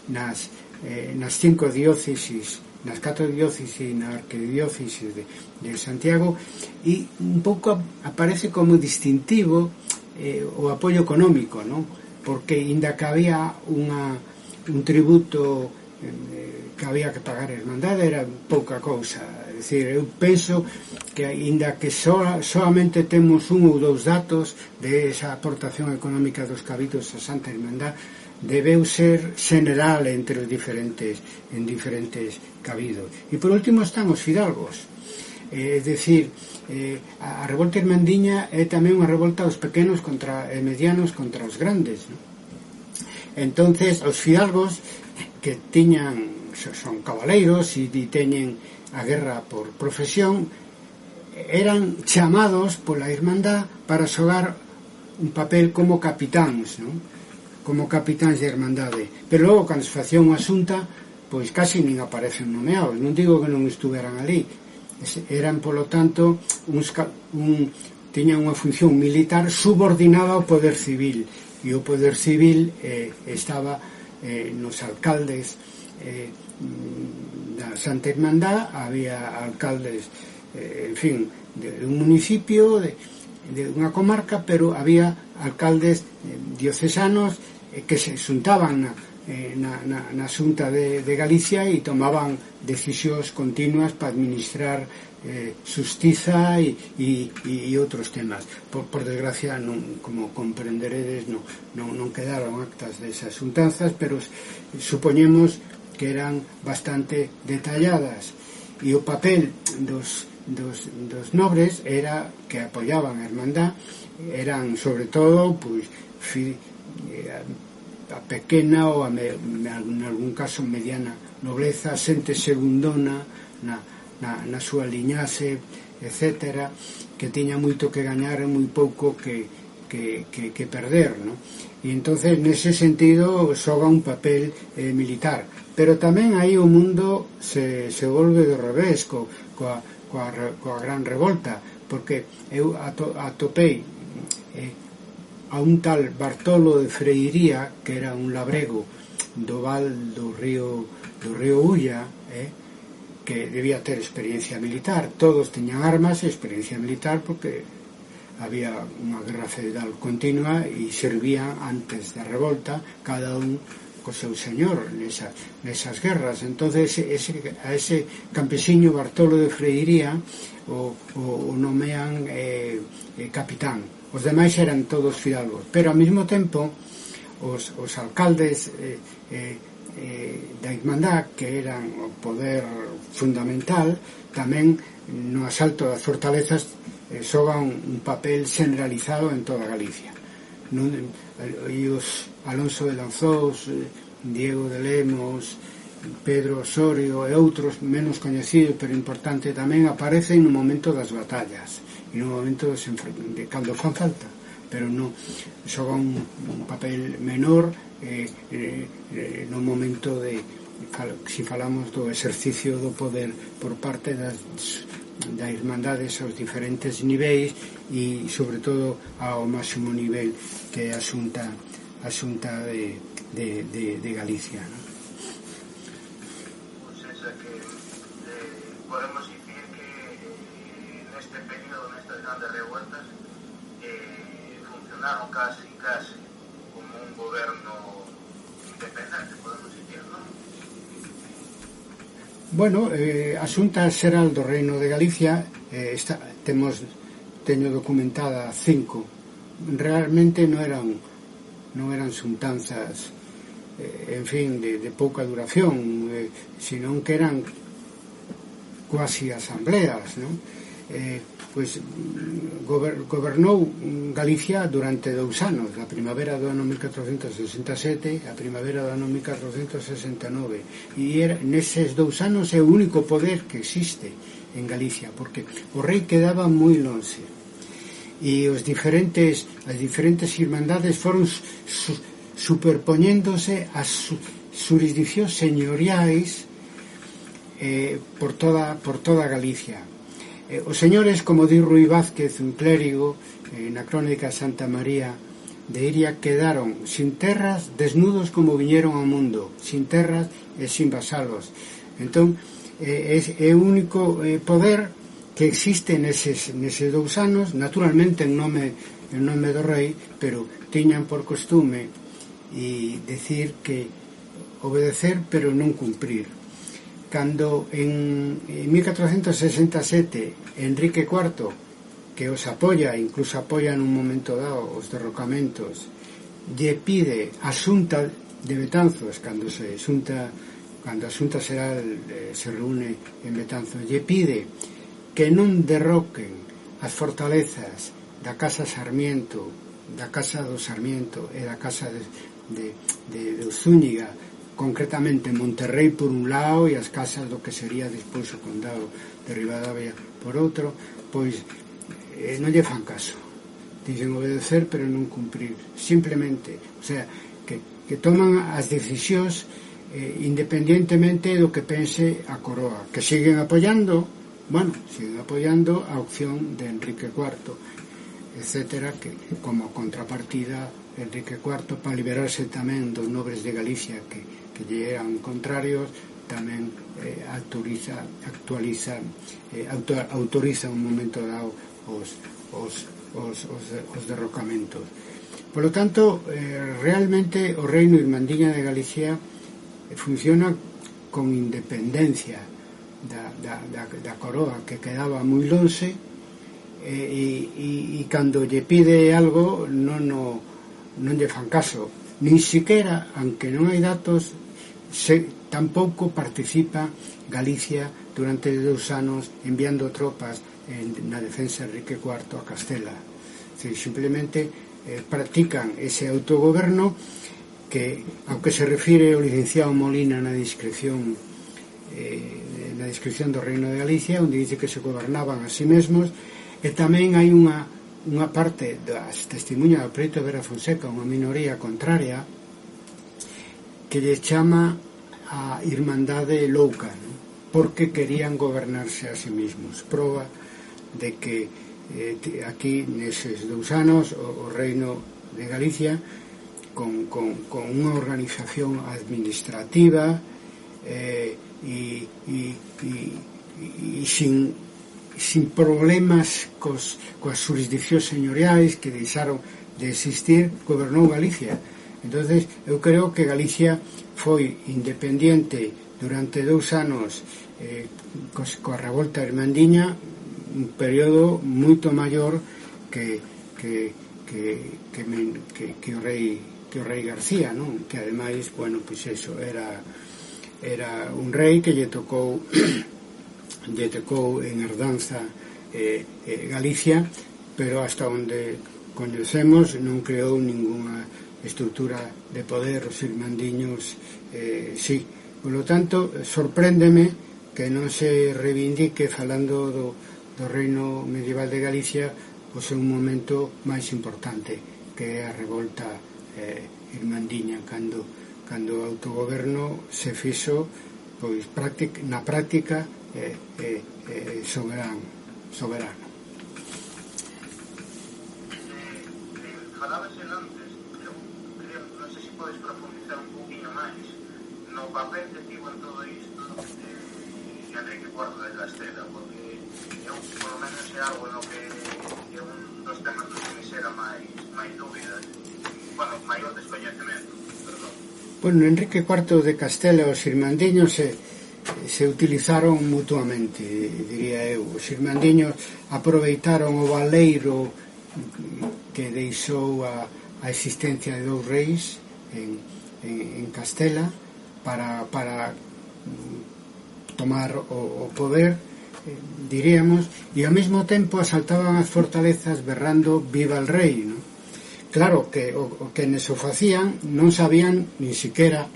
nas 5 diócesis, nas 4 diócesis e na arquidiócesis de Santiago, e un pouco aparece como distintivo o apoio económico, non? Porque inda que había un tributo había que pagar a Irmandade era pouca cousa. É dicir, eu penso que aínda que solamente temos un ou dous datos de esa aportación económica dos cabidos a Santa Irmandade, debeu ser general entre os diferentes cabidos. E por último están os fidalgos. É dicir, a revolta irmandiña é tamén unha revolta dos pequenos e medianos contra os grandes, non? Entonces os fidalgos que tiñan son cabaleiros e teñen a guerra por profesión, eran chamados pola Irmandad para xogar un papel como capitáns, non? Como capitáns de Irmandade. Pero logo, cando se facía unha xunta, pois casi nin aparecen nomeados. Non digo que non estuveran ali. Eran, polo tanto, tiñan unha función militar subordinada ao poder civil. E o poder civil estaba nos alcaldes da Santa Irmandad. Había alcaldes, en fin, de un municipio, de unha comarca, pero había alcaldes diocesanos que se xuntaban na Xunta de Galicia e tomaban decisións continuas para administrar xustiza e outros temas. Por desgracia, como comprenderedes, non quedaron actas desas xuntanzas, pero supoñemos que eran bastante detalladas, e o papel dos nobres era que apoyaban a Irmandad, eran sobre todo pois a pequena ou en algún caso mediana nobleza, xente segundona na súa liñaxe, etcétera, que tiña moito que gañar e moi pouco que perder, non? E entonces nese sentido xoga un papel militar, pero tamén aí o mundo se volve do revés coa gran revolta, porque eu atopei a un tal Bartolo de Freiría, que era un labrego do val do río Ulla, que debía ter experiencia militar. Todos teñan armas e experiencia militar porque había unha guerra feudal continua e servían antes da revolta cada un co seu señor nesas guerras. Entonces a ese campesiño Bartolo de Freiría o nomean capitán. Os demais eran todos fidalgos, pero ao mesmo tempo os alcaldes da Irmandad, que eran o poder fundamental, tamén no asalto das fortalezas xogan un papel generalizado en toda Galicia. E os Alonso de Lanzós, Diego de Lemos, Pedro Osorio e outros menos coñecidos pero importantes tamén aparecen no momento das batallas e no momento de cando fan falta, pero non xogan un papel menor no momento de, si falamos do exercicio do poder por parte da Irmandades aos diferentes niveis e sobre todo ao máximo nivel que é a Xunta de Galicia, non? Podemos dicir que neste período, nestas grandes revueltas, funcionaron casi como un goberno independente, podemos dicir, non? Bueno, a Xunta Xeral do Reino de Galicia teño documentada 5. Realmente non eran xuntanzas en fin, de pouca duración, senón que eran cuasi asambleas, non? Pois gobernou Galicia durante 2 anos, a primavera do ano 1467 a primavera do ano 1469, e neses 2 anos é o único poder que existe en Galicia, porque o rei quedaba moi lonxe e as diferentes irmandades foron superpoñéndose as xurisdiccións señoriais por toda Galicia. Os señores, como di Rui Vázquez, un clérigo, na crónica Santa María de Iria, quedaron sin terras, desnudos como viñeron ao mundo, sin terras e sin vasalos. Entón, é o único poder que existe neses 2 anos, naturalmente en nome do rei, pero tiñan por costume e decir que obedecer pero non cumprir. cando en 1467 Enrique IV, que os apoia, incluso apoia nun momento dado os derrocamentos, lle pide a Xunta de Betanzos, cando a Xunta Xeral se reúne en Betanzos, lle pide que non derroquen as fortalezas da Casa Sarmiento, da Casa do Sarmiento e da Casa de Zúñiga, concretamente Monterrey por un lado e as casas do que sería despois o condado de Ribadavia por outro, pois non lle fan caso, dicen obedecer pero non cumprir, simplemente, o sea, que toman as decisións independientemente do que pense a coroa, que siguen apoiando a opción de Enrique IV, etcétera, que como contrapartida Enrique IV, para liberarse tamén dos nobres de Galicia que lle eran contrarios, tamén autoriza un momento dado os derrocamentos. Por lo tanto, realmente o reino Irmandiña de Galicia funciona con independencia da coroa, que quedaba moi lonxe, e cando lle pide algo non lle fan caso, nin siquiera, aunque non hai datos, tampouco participa Galicia durante 2 anos enviando tropas na defensa de Enrique IV a Castela. Simplemente practican ese autogoberno que, aunque se refire ao licenciado Molina na descripción do Reino de Galicia, onde dice que se gobernaban a sí mesmos, e tamén hai unha parte das testemunhas do Preto Vera Fonseca, unha minoría contraria, que lle chama a Irmandade louca, ¿no? Porque querían gobernarse a sí mesmos. Proba de que aquí neses 2 anos o Reino de Galicia con unha organización administrativa e sin problemas coas jurisdiccións señoriais que deixaron de existir, gobernou Galicia. Entonces eu creo que Galicia foi independiente durante 2 anos coa revolta irmandiña, un período moito maior que o rei García, non? Que ademais, bueno, pois eso, era un rei que lle tocou en herdanza Galicia, pero hasta onde coñecemos non creou ninguna estrutura de poder. Os irmandiños sí. Por lo tanto, sorpréndeme que non se reivindique, falando do reino medieval de Galicia, o seu momento máis importante, que é a revolta irmandiña, cando o autogoberno se fixo, pois na práctica soberano. Falabase antes, non sei se podes profundizar un poquinho máis no papel que tivo en todo isto Enrique IV de Castela, porque eu, polo menos, é algo no que é un dos temas dos que me xera máis dúbidas, maior descoñecemento, perdón. Bueno, Enrique IV de Castela e os irmandiños se utilizaron mutuamente, diría eu. Os irmandiños aproveitaron o baleiro que deixou a existencia de 2 reis en Castela para tomar o poder, diríamos, e ao mesmo tempo asaltaban as fortalezas berrando viva el rei, ¿no? Claro que o que neso facían non sabían nin siquiera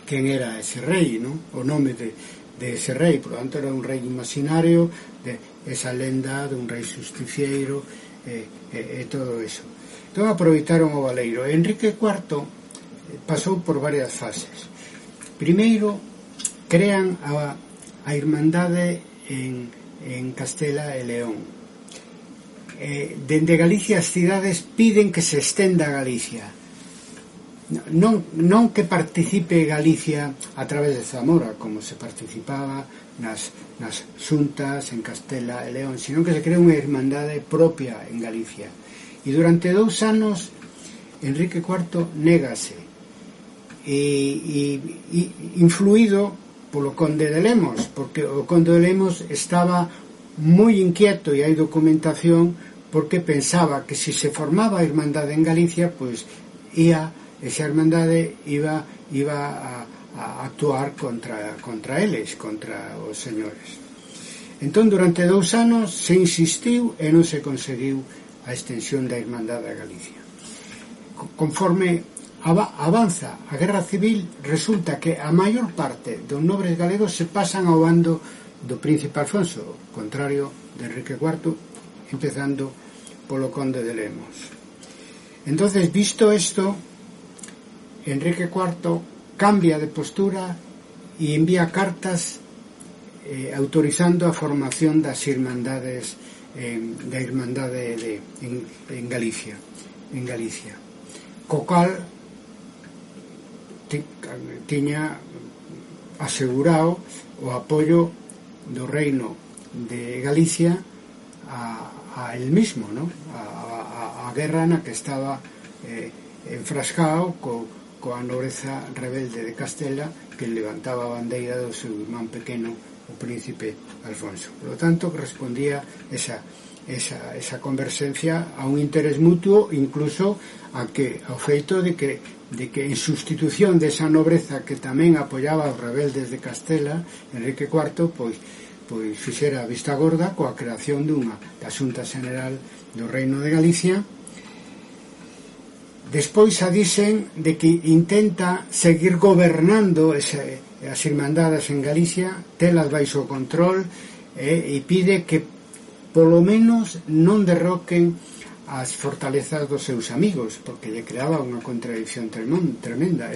quen era ese rei, ¿no? O nome de ese rei, por lo tanto era un rei imaginario, de esa lenda de un rei justicieiro e todo eso. Entón aproveitaron o baleiro. Enrique IV pasou por varias fases. Primeiro crean a Irmandade en Castela e León. Dende Galicia as cidades piden que se estenda a Galicia, non que participe Galicia a través de Zamora, como se participaba nas xuntas en Castela e León, sino que se crea unha irmandade propia en Galicia. E durante 2 anos Enrique IV négase, e influído polo conde de Lemos, porque o conde de Lemos estaba moi inquieto, e hai documentación, porque pensaba que se formaba a Irmandade en Galicia, pois esa Irmandade iba a actuar contra eles, contra os señores. Entón, durante 2 anos se insistiu e non se conseguiu a extensión da Irmandade a Galicia. Conforme avanza a Guerra Civil, resulta que a maior parte dos nobres galegos se pasan ao bando do príncipe Alfonso, contrario de Enrique IV, empezando polo conde de Lemos. Entonces, visto isto, Enrique IV cambia de postura e envía cartas autorizando a formación das irmandades da Irmandade en Galicia, co cal tiña asegurado o apoio do reino de Galicia a el mismo, ¿no? a guerra na que estaba enfrascado coa nobreza rebelde de Castela, que levantaba a bandeira do seu irmán pequeno, o príncipe Alfonso. Por lo tanto, respondía esa conversencia a un interés mutuo, incluso ao feito de que en sustitución desa nobreza que tamén apoiaba os rebeldes de Castela, Enrique IV pois fixera a vista gorda coa creación da Xunta General do Reino de Galicia. Despois dicen de que intenta seguir gobernando as irmandades en Galicia, telas baixo control, e pide que polo menos non derroquen as fortalezas dos seus amigos, porque lle creaba unha contradicción tremenda.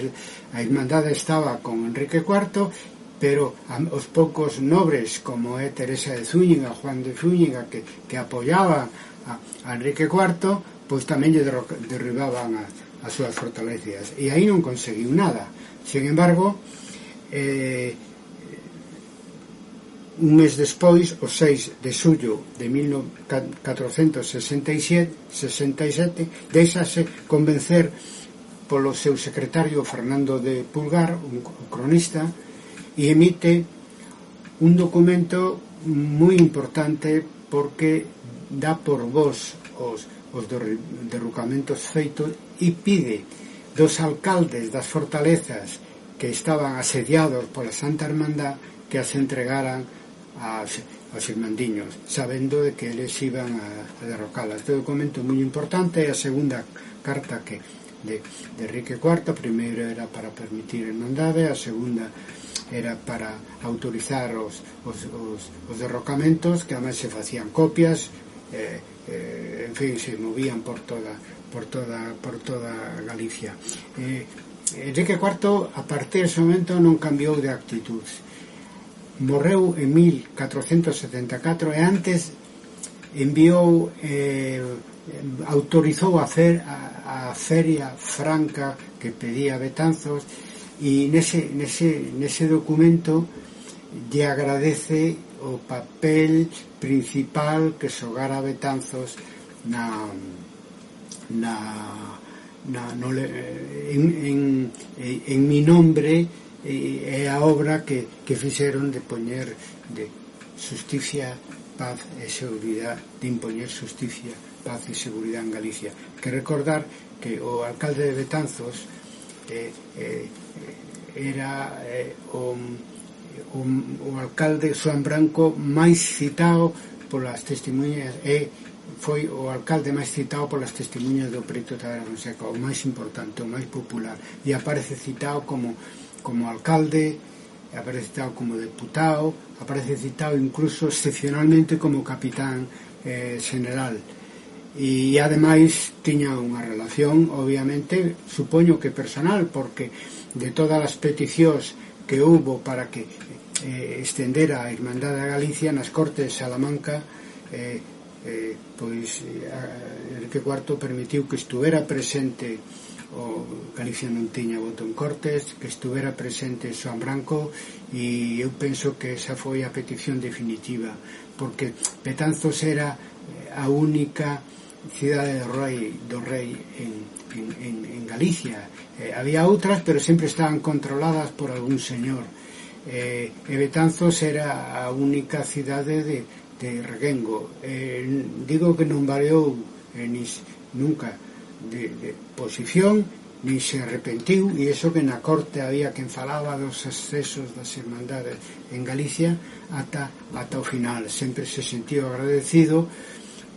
A irmandade estaba con Enrique IV, pero os poucos nobres, como é Teresa de Zúñiga, Juan de Zúñiga, que apoiaban a Enrique IV, pois tamén lle derribaban as súas fortalezas, e aí non conseguiu nada. Sin embargo, un mes despois, o 6 de xullo de 1467, deixase convencer polo seu secretario Fernando de Pulgar, un cronista, e emite un documento moi importante, porque dá por vos os derrocamentos feitos e pide dos alcaldes das fortalezas que estaban asediados pola Santa Hermandad que as entregaran aos irmandiños, sabendo de que eles iban a derrocalas. Este documento é moi importante, é a segunda carta de Enrique IV. A primeira era para permitir a irmandade, a segunda era para autorizar os derrocamentos, que además se facían copias, en fin, se movían por toda Galicia. Enrique IV, a partir dese momento, non cambiou de actitud. Morreu en 1474 e antes enviou, autorizou a feria franca que pedía Betanzos, e nese documento lle agradece o papel principal que xogara Betanzos en mi nombre, é a obra que fixeron de poñer de justicia, paz e seguridade, de impoñer justicia, paz e seguridade en Galicia. Que recordar que o alcalde de Betanzos era o alcalde Xoán Branco máis citado polas testemunhas, foi o alcalde máis citado polas testemunhas do preto Tavera Fonseca, o máis importante, o máis popular, e aparece citado como alcalde, aparece citado como deputado, aparece citado incluso excepcionalmente como capitán general. E ademais tiña unha relación, obviamente, supoño que personal, porque de todas as peticións que houbo para que estendera a Irmandade a Galicia nas Cortes de Salamanca, pois Enrique IV permitiu que estuvera presente, o Galicia non tiña voto en Cortes, que estuvera presente Xoán Branco, e eu penso que esa foi a petición definitiva, porque Betanzos era a única cidade do rei en Galicia. Había outras, pero sempre estaban controladas por algún señor. Betanzos era a única cidade de Reguengo. Digo que non variou nunca de posición, ni se arrepentiu, e iso que na corte había quen falaba dos excesos das irmandades en Galicia ata o final. Sempre se sentiu agradecido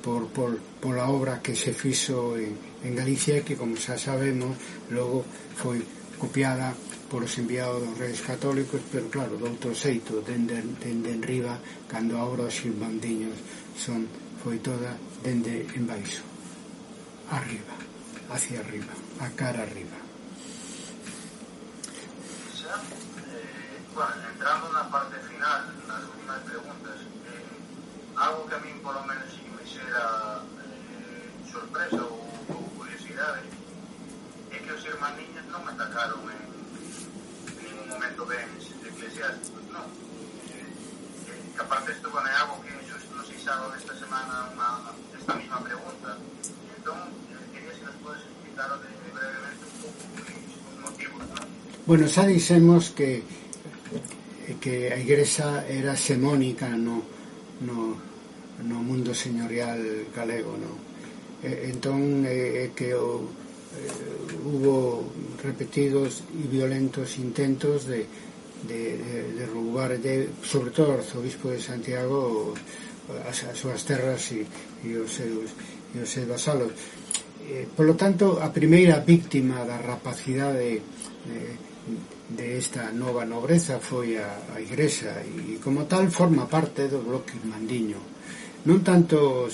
pola obra que se fixo en Galicia, que, como xa sabemos, logo foi copiada polos enviados dos Reis Católicos, pero claro, de outro xeito, dende enriba, cando a obra dos irmandiños foi toda dende en baixo, arriba, hacia arriba, a cara arriba. Xa, entrando na parte final, nas últimas preguntas, algo que a min polo menos si me xera sorpresa ou curiosidade é que os irmandiños non atacaron en ningún momento bens eclesiásticos, non? Que aparte isto é algo que justo nos fixaron esta semana esta misma pregunta. Entón, quería se nos podes explicar brevemente un pouco os motivos, non? Bueno, xa dixemos que a Igrexa era xemónica no mundo señorial galego, non? Entón, que hubo repetidos e violentos intentos de roubar, sobre todo o arzobispo de Santiago, as súas terras e os seus vasalos. Por lo tanto, a primeira víctima da rapacidade de esta nova nobreza foi a Igrexa, e como tal forma parte do bloque irmandiño. Non tanto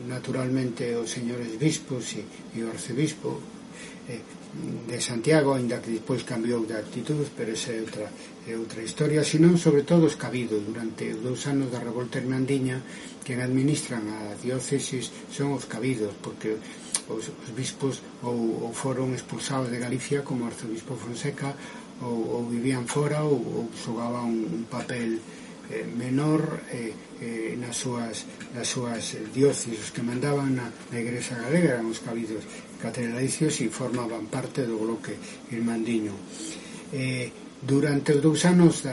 naturalmente os señores bispos e o arcebispo de Santiago, ainda que despois cambiou de actitud, pero esa é outra historia, senón sobre todo os cabidos. Durante os 2 anos da revolta irmandiña, quen administran a diócesis son os cabidos, porque os bispos ou foron expulsados de Galicia, como o arzobispo Fonseca, ou vivían fora ou xogaban un papel menor nas súas diócesis. Os que mandaban na Igrexa galega eran os cabidos catedralicios e formaban parte do bloque irmandiño. Durante os 2 anos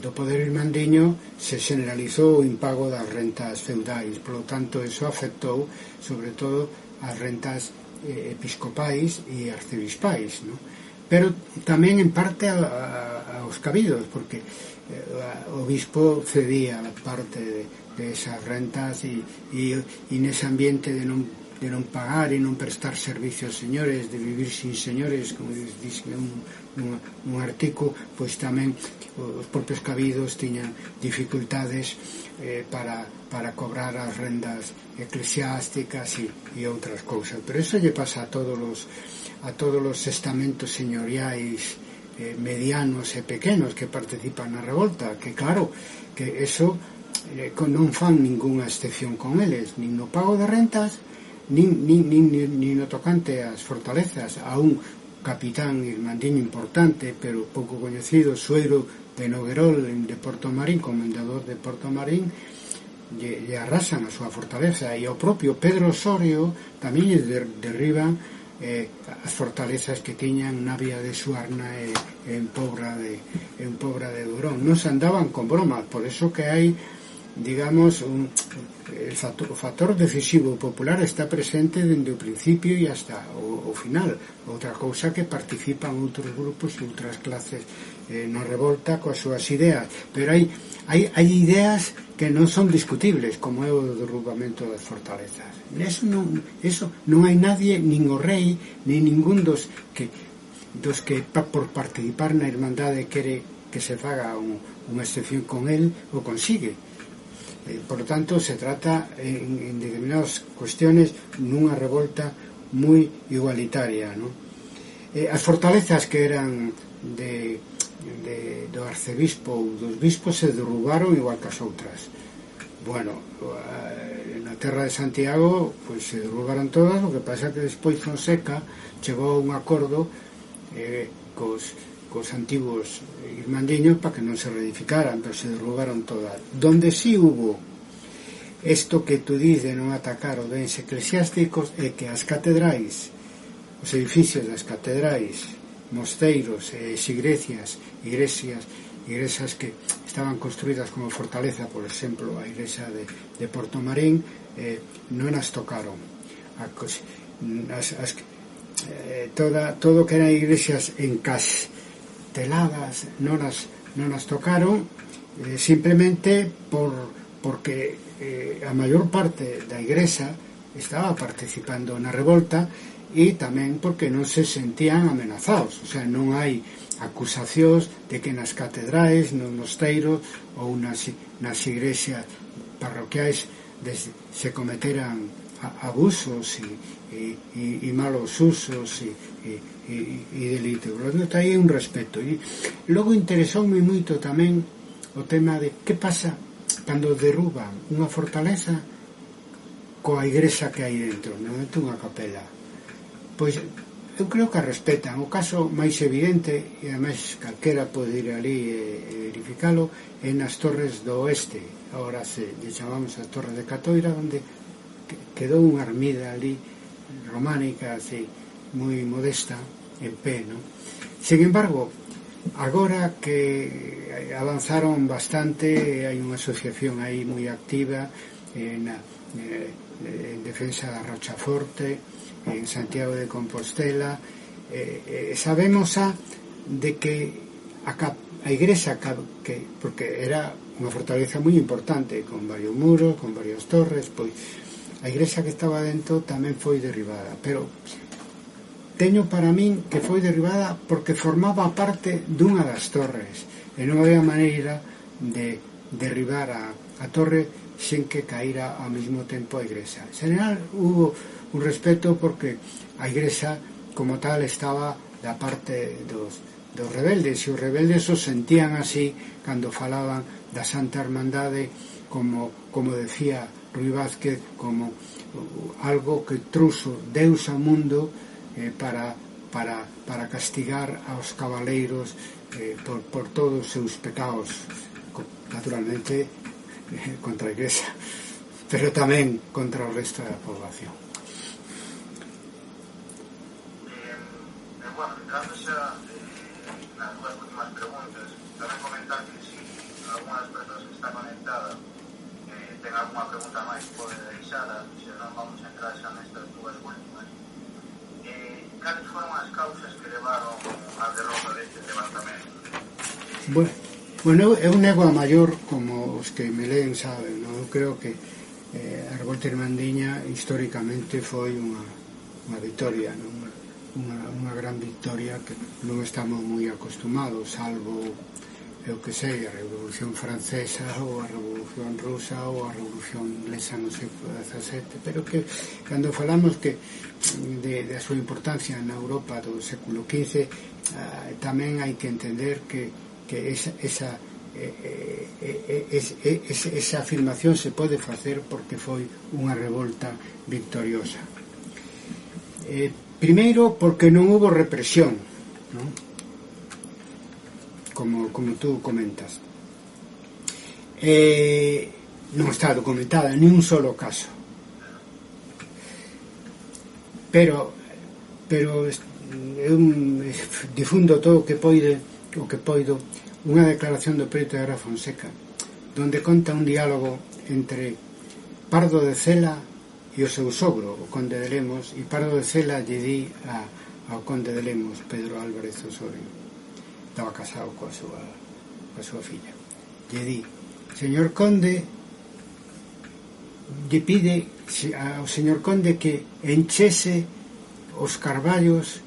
do poder irmandiño se generalizou o impago das rentas feudais, polo tanto, eso afectou sobre todo as rentas episcopais e arcebispais, ¿no? Pero tamén en parte aos cabidos, porque o bispo cedía parte de esas rentas e nese ambiente de non pagar e non prestar servicio aos señores, de vivir sin señores, como dixen un artigo, pois tamén os propios cabidos tiñan dificultades para cobrar as rendas eclesiásticas e outras cousas. Pero eso lle pasa a todos os estamentos señoriais medianos e pequenos que participan na revolta, que claro, que eso non fan ninguna excepción con eles, nin no pago de rentas, nin no tocante ás fortalezas. A un capitán irmandiño importante, pero pouco coñecido, Sueiro de Noguerol, de Porto Marín, comendador de Porto Marín, lle arrasan a súa fortaleza, e ao propio Pedro Osorio tamén lle derriban as fortalezas que tiñan na vía de Suarna e en Pobra de Durón. Non se andaban con bromas, por eso que hai, digamos, el factor decisivo popular está presente dende o principio e hasta o final. Outra cousa que participan outros grupos e outras clases na revolta coas súas ideas, pero hai ideas que non son discutibles, como é o derrubamento das fortalezas. Eso non hai nadie, nin o rei, nin ningún dos que por participar na irmandade quere que se faga unha excepción con el, o consigue. Por lo tanto, se trata en determinadas cuestiones nunha revolta moi igualitaria, ¿no? As fortalezas que eran do arcebispo ou dos bispos se derrubaron igual que as outras. Bueno, na terra de Santiago pues se derrubaron todas, o que pasa que despois Fonseca chegou a un acordo cos antigos irmandiños para que non se reedificaran, pero se derrubaron todas. Donde sí hubo isto que tú dices de non atacar os bens eclesiásticos é que as catedrais, os edificios das catedrais mosteiros, igrexas que estaban construídas como fortaleza, por exemplo, a igrexa de Portomarín, non as tocaron. Todo que eran igrexas encasteladas non as tocaron, simplemente porque a maior parte da igrexa estaba participando na revolta, e tamén porque non se sentían amenazados. O sea, non hai acusacións de que nas catedrais, nos mosteiros ou nas igrexas parroquiais se cometeran abusos e malos usos e delitos. Está aí un respeto. E logo interesoume moito tamén o tema de que pasa cando derruban unha fortaleza coa igrexa que hai dentro, normalmente unha capela. Pois eu creo que a respetan. O caso máis evidente, e ademais calquera pode ir ali e verificalo, é nas Torres do Oeste. Agora lle chamamos as Torres de Catoira, onde quedou unha ermida ali románica, así, moi modesta, en pé, non? Sin embargo, agora que avanzaron bastante, hai unha asociación aí moi activa en defensa da Rochaforte, en Santiago de Compostela, sabemos de que a igrexa, porque era unha fortaleza moi importante, con varios muros, con varias torres, pois a igrexa que estaba dentro tamén foi derribada, pero teño para min que foi derribada porque formaba parte dunha das torres, e non había maneira de derribar a torre sen que caíra ao mesmo tempo a igrexa. En general, hubo un respeto porque a igrexa como tal estaba da parte dos rebeldes, e os rebeldes o sentían así cando falaban da Santa Hermandade, como decía Ruy Vázquez, como algo que truxo Deus ao mundo para castigar aos cabaleiros por todos os seus pecados, naturalmente contra a igrexa, pero tamén contra o resto da población. Bueno, fijándose nas dúas últimas preguntas, tamén comentar que si algunhas persoas que están conectadas ten algunha pregunta máis pode deixala, se non vamos a entrar xa nestas dúas últimas. Cales foron as causas que levaron á derrota deste levantamento? Bueno, eu nego a maior, como os que me leen saben, non? Eu creo que a revolta irmandiña históricamente foi unha victoria, non? Unha gran victoria que non estamos moi acostumados, salvo, eu que sei, a Revolución Francesa ou a Revolución Rusa ou a Revolución Inglesa no século XVII, pero que cando falamos que da súa importancia na Europa do século XV, tamén hai que entender que esa afirmación se pode facer porque foi unha revolta victoriosa. Primeiro, porque non hubo represión, non? Como tú comentas. Non está documentada ni un solo caso. Pero eu difundo todo o que poido unha declaración do Preto de Agra Fonseca, donde conta un diálogo entre Pardo de Cela e o seu sogro, o conde de Lemos, e Pardo de Cela lle di ao conde de Lemos, Pedro Álvarez Osorio, estaba casado coa súa filla, lle di: señor conde, lle pide ao señor conde que enchese os carballos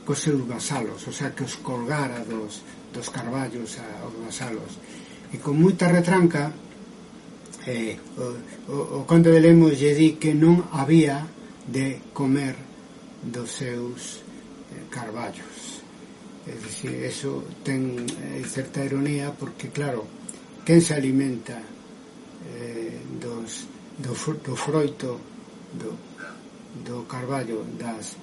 cos seus vasalos, o sea, que os colgara dos carballos aos vasalos, e con moita retranca o conde de Lemos lle di que non había de comer dos seus carballos. É dicir, eso ten certa ironía, porque claro, quen se alimenta do froito do carballo, das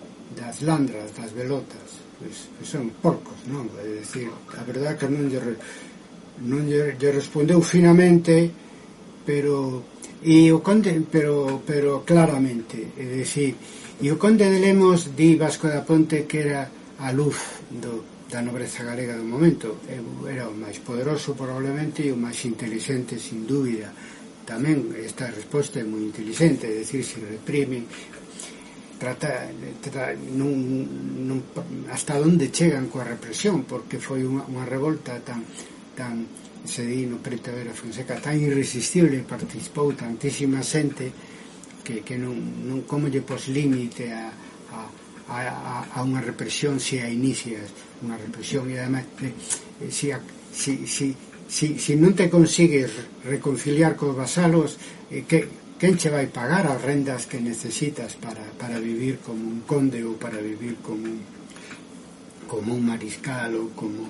landras, das velotas, pois son porcos, non? É dicir, a verdade que non lle respondeu finamente, pero claramente, é dicir, e o conde de Lemos di Vasco da Ponte que era a luz da nobreza galega do momento. Era o máis poderoso probablemente e o máis inteligente, sin dúbida. Tamén esta resposta é moi inteligente, é dicir, se reprime, hasta onde chegan coa represión, porque foi unha revolta tan se di no Preto de Vera Fonseca, tan irresistible, participou tantísima xente que non como lle pos límite a unha represión se a inicias unha represión, e además se non te consigues reconciliar cos vasalos, quen che vai pagar as rendas que necesitas para vivir como un conde ou para vivir como un mariscal ou como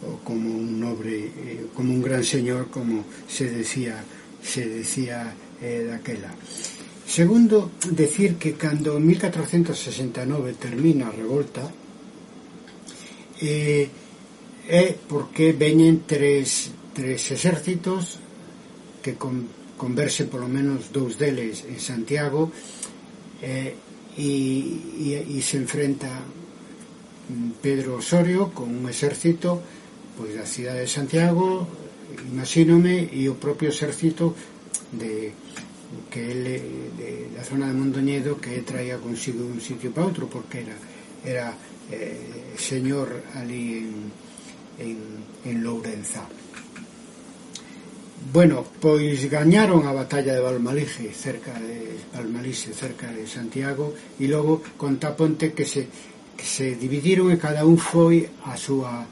un nobre, como un gran señor, como se decía daquela. Segundo, decir que cando en 1469 termina a revolta é porque veñen tres exércitos que converse polo menos dous deles en Santiago, e se enfrenta Pedro Osorio con un exército pois da cidade de Santiago, imagínome, e o propio exército que ele da zona de Mondoñedo, que traía consigo un sitio para outro, porque era señor ali en Lourenza. Bueno, pois gañaron a batalla de Valmalice, cerca de Santiago, e logo con Taponte que se dividiron e cada un foi a súa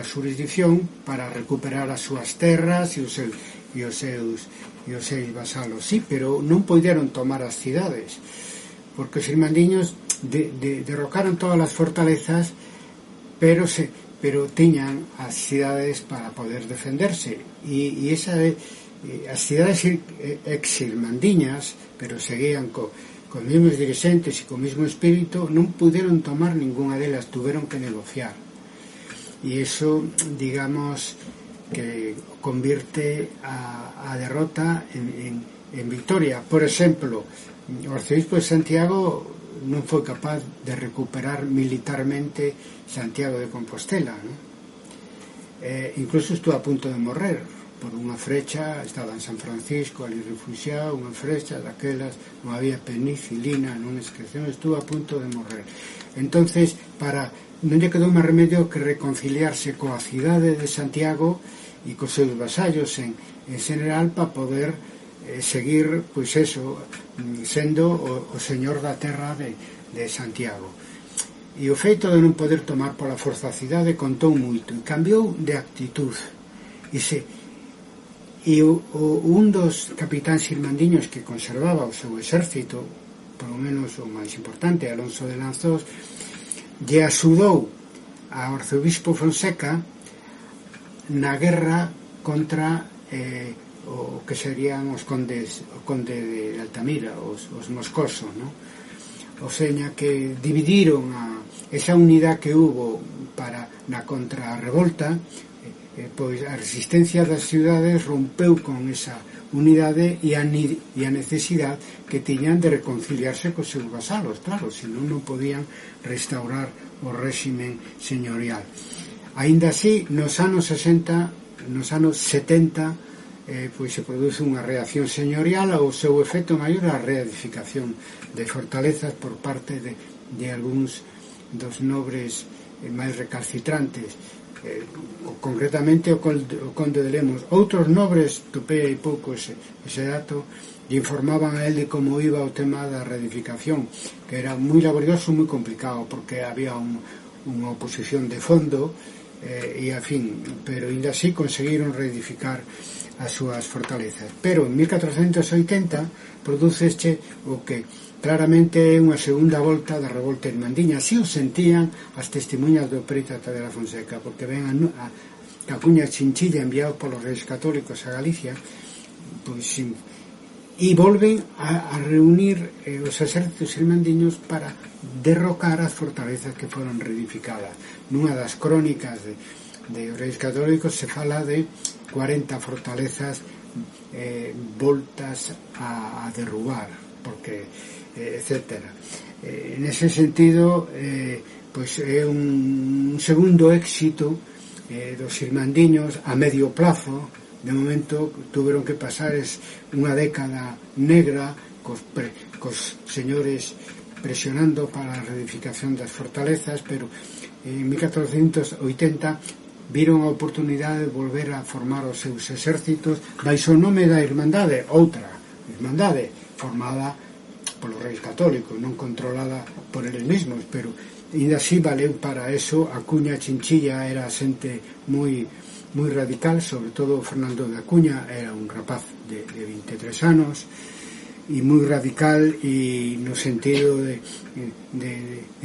xurisdicción para recuperar as súas terras e os seus vasalos. Sí, pero non poideron tomar as cidades, porque os irmandiños derrocaron todas as fortalezas, pero tiñan as cidades para poder defenderse, e as cidades ex-irmandiñas, pero seguían cos mesmos dirigentes e co mesmo espírito, non puderon tomar ninguna delas, tuveron que negociar. E iso, digamos, que convierte a derrota en victoria. Por exemplo, o arcebispo de Santiago non foi capaz de recuperar militarmente Santiago de Compostela, ¿no? Incluso estuvo a punto de morrer por unha frecha, estaba en San Francisco ali refugiado, unha frecha daquelas, non había penicilina, non estuvo a punto de morrer. Entonces, non lle quedou máis remedio que reconciliarse coa cidade de Santiago e cos seus vasallos en general para poder seguir, pois eso, sendo o señor da terra de Santiago. E o feito de non poder tomar pola forza a cidade contou moito e cambiou de actitud. Un dos capitáns irmandiños que conservaba o seu exército, polo menos o máis importante, Alonso de Lanzós, lle axudou ao arcebispo Fonseca na guerra contra o que serían o conde de Altamira, os moscosos, ¿no? O seña que dividiron esa unidade que hubo na contrarrevolta, pois a resistencia das cidades rompeu con esa unidade e a necesidade que tiñan de reconciliarse cos seus vasalos, claro, senón non podían restaurar o réximen señorial. Aínda así, nos anos 70, pois se produce unha reacción señorial ao seu efecto maior, a reedificación de fortalezas por parte de algúns dos nobres máis recalcitrantes, concretamente o conde de Lemos. Outros nobres, topei hai pouco ese dato, e informaban a él de como iba o tema da reedificación, que era moi laborioso, moi complicado, porque había unha oposición de fondo, e a fin, pero ainda así conseguiron reedificar as súas fortalezas. Pero en 1480 producese o que claramente é unha segunda volta da revolta irmandiña. Así o sentían as testemunhas do Preto de la Fonseca, porque ven a Cacuña Chinchilla enviado polos reis católicos a Galicia, pois, e volven a reunir os exércitos irmandiños para derrocar as fortalezas que foron reedificadas. Nunha das crónicas de reis católicos se fala de 40 fortalezas voltas a derrubar, porque etcétera. En ese sentido, pois é un segundo éxito dos irmandiños a medio plazo. De momento tuveron que pasar unha década negra cos señores presionando para a reedificación das fortalezas, pero en 1480 viron a oportunidade de volver a formar os seus exércitos baixo o nome da Irmandade, outra Irmandade formada polos reis católicos, non controlada por eles mesmos, pero ainda así valeu para eso. A Cuña Chinchilla era xente moi radical, sobre todo Fernando de Acuña era un rapaz de 23 anos e moi radical e no sentido de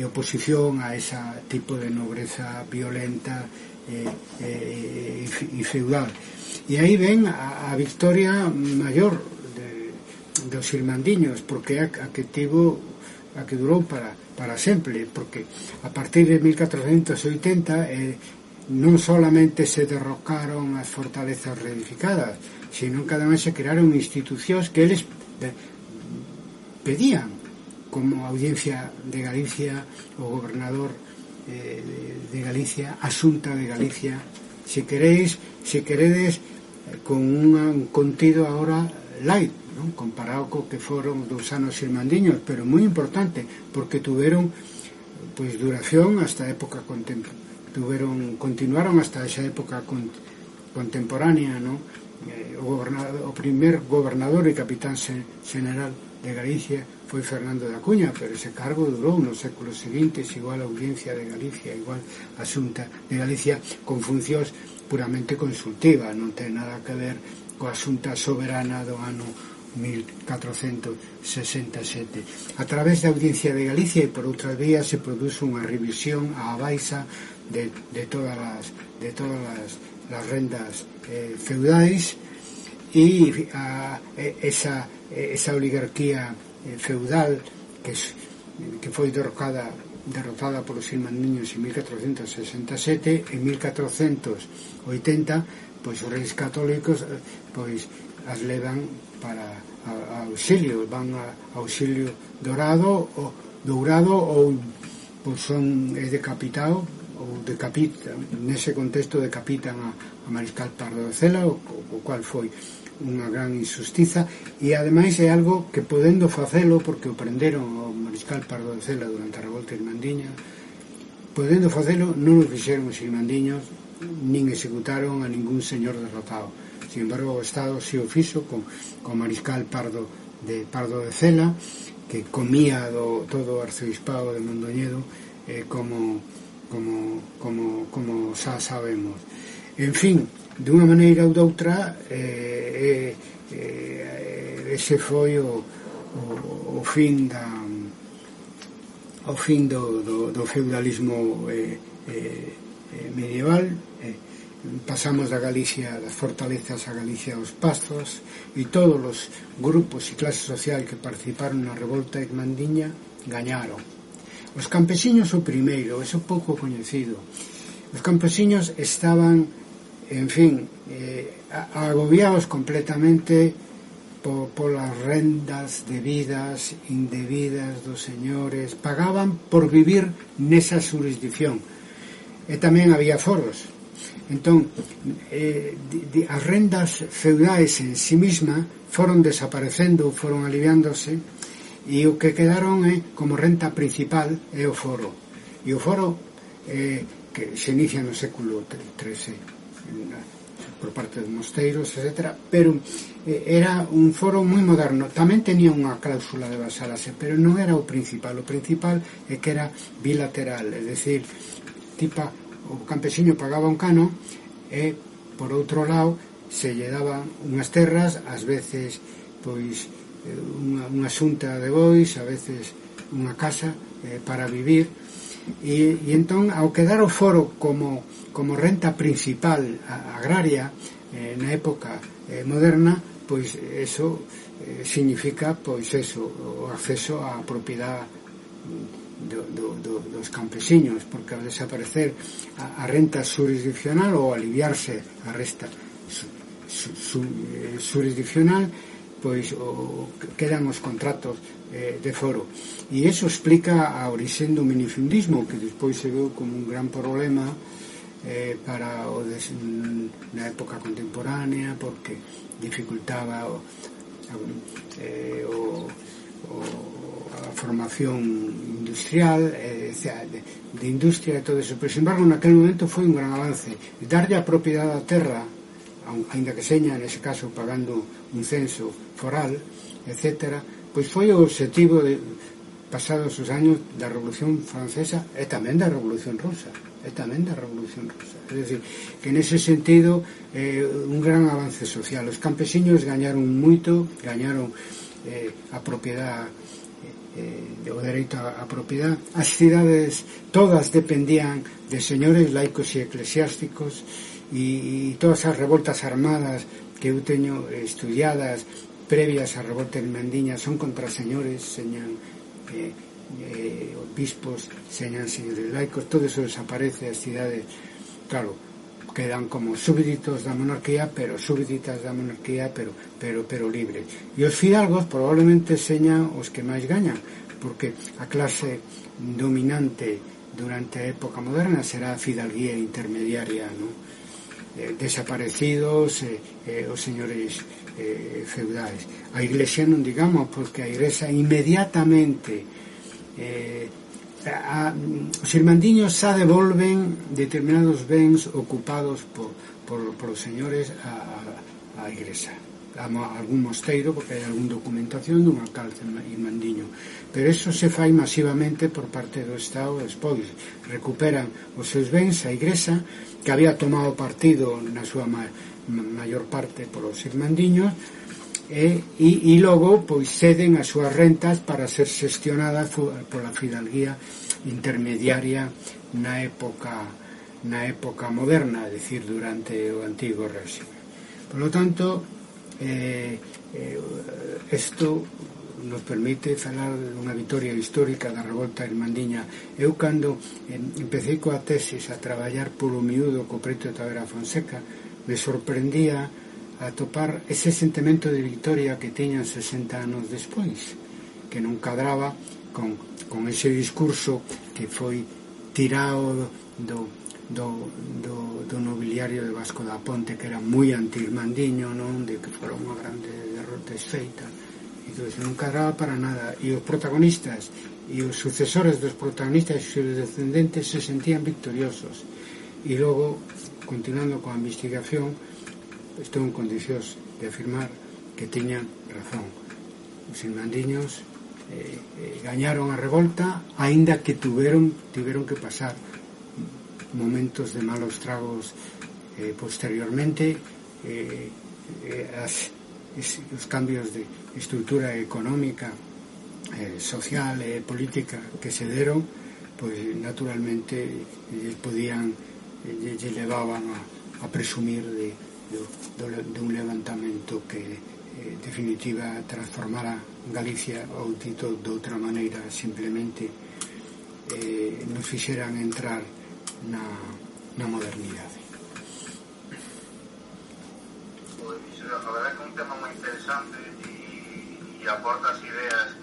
oposición a ese tipo de nobreza violenta e feudal. E aí ven a victoria maior dos irmandiños, porque a que durou para sempre, porque a partir de 1480 non solamente se derrocaron as fortalezas reedificadas, sino que ademais se crearon institucións que eles pedían, como a Audiencia de Galicia, o gobernador de Galicia, a Xunta de Galicia, se queredes con un contido agora light, non? Comparado co que foron dos anos irmandiños, pero moi importante, porque tuveron pois duración hasta a época continuaron hasta esa época contemporánea, ¿no? O primer gobernador e capitán general de Galicia foi Fernando de Acuña, pero ese cargo durou nos séculos seguintes, igual a Audiencia de Galicia, igual a Xunta de Galicia, con funcións puramente consultivas, non ten nada que ver coa Xunta soberana do ano 1467. A través da Audiencia de Galicia e por outras vías se produce unha revisión á baixa de todas as rendas feudais, e esa oligarquía feudal que foi derrotada polos irmandiños en 1467. En 1480 pois os reis católicos pois as levan para auxilio, van a auxilio dourado ou pois son decapitado ou decapitan, nese contexto decapitan a Mariscal Pardo de Cela, o cual foi unha gran injustiza, e ademais é algo que podendo facelo, porque o prenderon ao Mariscal Pardo de Cela durante a revolta irmandiña, podendo facelo non o fixeron os irmandiños nin executaron a ningún señor derrotado. Sin embargo, o Estado si o fixo con Mariscal Pardo de Cela, que comía todo o arcebispado de Mondoñedo, como xa sabemos. En fin, dunha maneira ou doutra, ese foi o fin do feudalismo medieval. Pasamos da Galicia, das fortalezas, a Galicia aos pastos, e todos os grupos e clases sociais que participaron na revolta irmandiña gañaron. Os campesiños o primeiro, eso pouco coñecido. Os campesiños estaban, en fin, agobiados completamente polas rendas debidas, indebidas dos señores. Pagaban por vivir nesa jurisdicción. E tamén había foros. Entón, as rendas feudais en sí misma foron desaparecendo, foron aliviándose, e o que quedaron como renta principal é o foro. E o foro que se inicia no século XIII por parte dos mosteiros, etc. Pero era un foro moi moderno. Tamén tenía unha cláusula de vasalase, pero non era o principal. O principal é que era bilateral, é dicir, o campesiño pagaba un cano e, por outro lado, se lle daban unhas terras, ás veces pois unha xunta de bois, a veces unha casa para vivir, e entón, ao quedar o foro como renta principal agraria na época moderna, pois eso significa pois eso, o acceso á propiedade dos campesiños, porque ao desaparecer a renta jurisdiccional ou aliviarse a renta jurisdiccional, pois quedan os contratos de foro, e iso explica a orixe do minifundismo, que despois se veu como un gran problema para na época contemporánea, porque dificultaba a formación industrial, de industria e todo eso. Pero, sin embargo, naquele momento foi un gran avance. Darlle a propiedade da terra, ainda que seña, nese caso, pagando un censo foral, etc., pois foi o objetivo pasados os años da Revolución Francesa e tamén da Revolución Rusa. Es decir, que nese sentido un gran avance social. Os campesiños gañaron moito, gañaron a propiedade, o dereito á propiedade. As cidades todas dependían de señores laicos e eclesiásticos, e todas as revoltas armadas que eu teño estudiadas previas á revolta irmandiña son contra señores, señan obispos, señan señores laicos. Todo eso desaparece. As cidades, claro, quedan como súbditos da monarquía, pero súbditas da monarquía, pero libres. E os fidalgos probablemente señan os que máis gañan, porque a clase dominante durante a época moderna será a fidalguía intermediaria, ¿no? Desaparecidos os señores feudais. A Iglesia non digamos, porque a Iglesia inmediatamente os irmandiños xa devolven determinados bens ocupados por os señores a Iglesia, a algún mosteiro, porque hai algún documentación dun alcalde irmandiño, pero eso se fai masivamente por parte do Estado. Despois recuperan os seus bens a Iglesia, que había tomado partido na súa maior parte polos irmandiños, e logo pois ceden as súas rentas para ser xestionadas pola fidalguía intermediaria na época moderna, é dicir, durante o antigo réxime. Por lo tanto, isto nos permite falar dunha vitoria histórica da revolta irmandiña. Eu, cando empecé coa tesis a traballar polo miúdo co preto de Tavera Fonseca, me sorprendía a topar ese sentimento de victoria que teñan 60 anos despois, que non cadraba con ese discurso que foi tirado do nobiliario de Vasco da Ponte, que era moi anti-irmandiño, non? De que fora unha grande derrota esfeita. Entón, non cadraba para nada, e os protagonistas e os sucesores dos protagonistas e os descendentes se sentían victoriosos. E logo, continuando coa investigación, estou en condicións de afirmar que tiñan razón. Os irmandiños gañaron a revolta, aínda que tiveron que pasar momentos de malos tragos posteriormente. Os cambios de estrutura económica, social e política que se deron, pois naturalmente lle levaban a presumir de un levantamento que definitiva transformara Galicia, ou dito de outra maneira, simplemente nos fixeran entrar na modernidade. Pois, a verdade é que é un tema moi interesante e aporta as ideas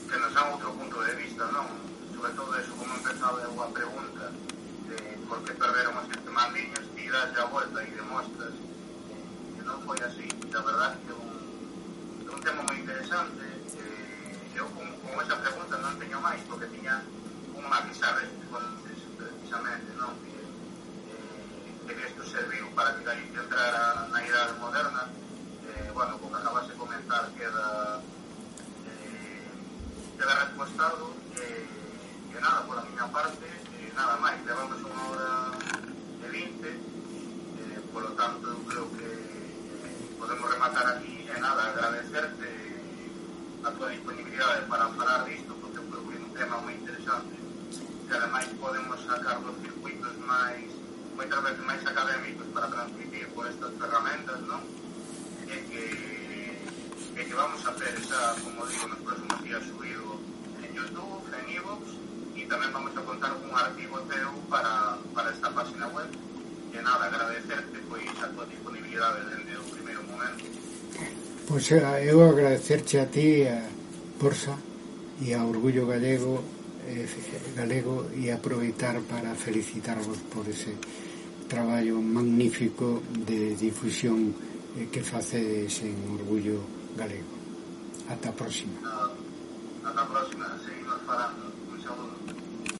que nos dan outro punto de vista, non? Sobre todo eso, como empezaba a pregunta de por que perderon os irmandiños, e das a volta e demostras que non foi así. A verdade é que é un tema moi interesante. Eu con esa pregunta non teño máis, porque tiña unha pizarra precisamente, non? Que isto serviu para que Galicia entrara na idade moderna. Bueno, como acabas de comentar, queda respostado, e nada, por a miña parte, nada máis. Levamos unha hora e 20, por lo tanto, eu creo que podemos rematar aquí. E nada, agradecerte a tua disponibilidade para falar disto, porque eu creo que é un tema moi interesante, que ademais podemos sacar dos circuitos moitas veces máis académicos para transmitir por estas ferramentas, non? E que vamos a hacer esa, como digo, nos próximos días subido en YouTube, en iVoox, e tamén vamos a contar un artigo teu para esta página web, nada, agradecerte pois a tua disponibilidade desde o primeiro momento. Pois eu agradecerche a ti, a Borsa e a Orgullo Galego e aproveitar para felicitarvos por ese traballo magnífico de difusión que facedes en Orgullo Galego. Ata a próxima. Ata a próxima.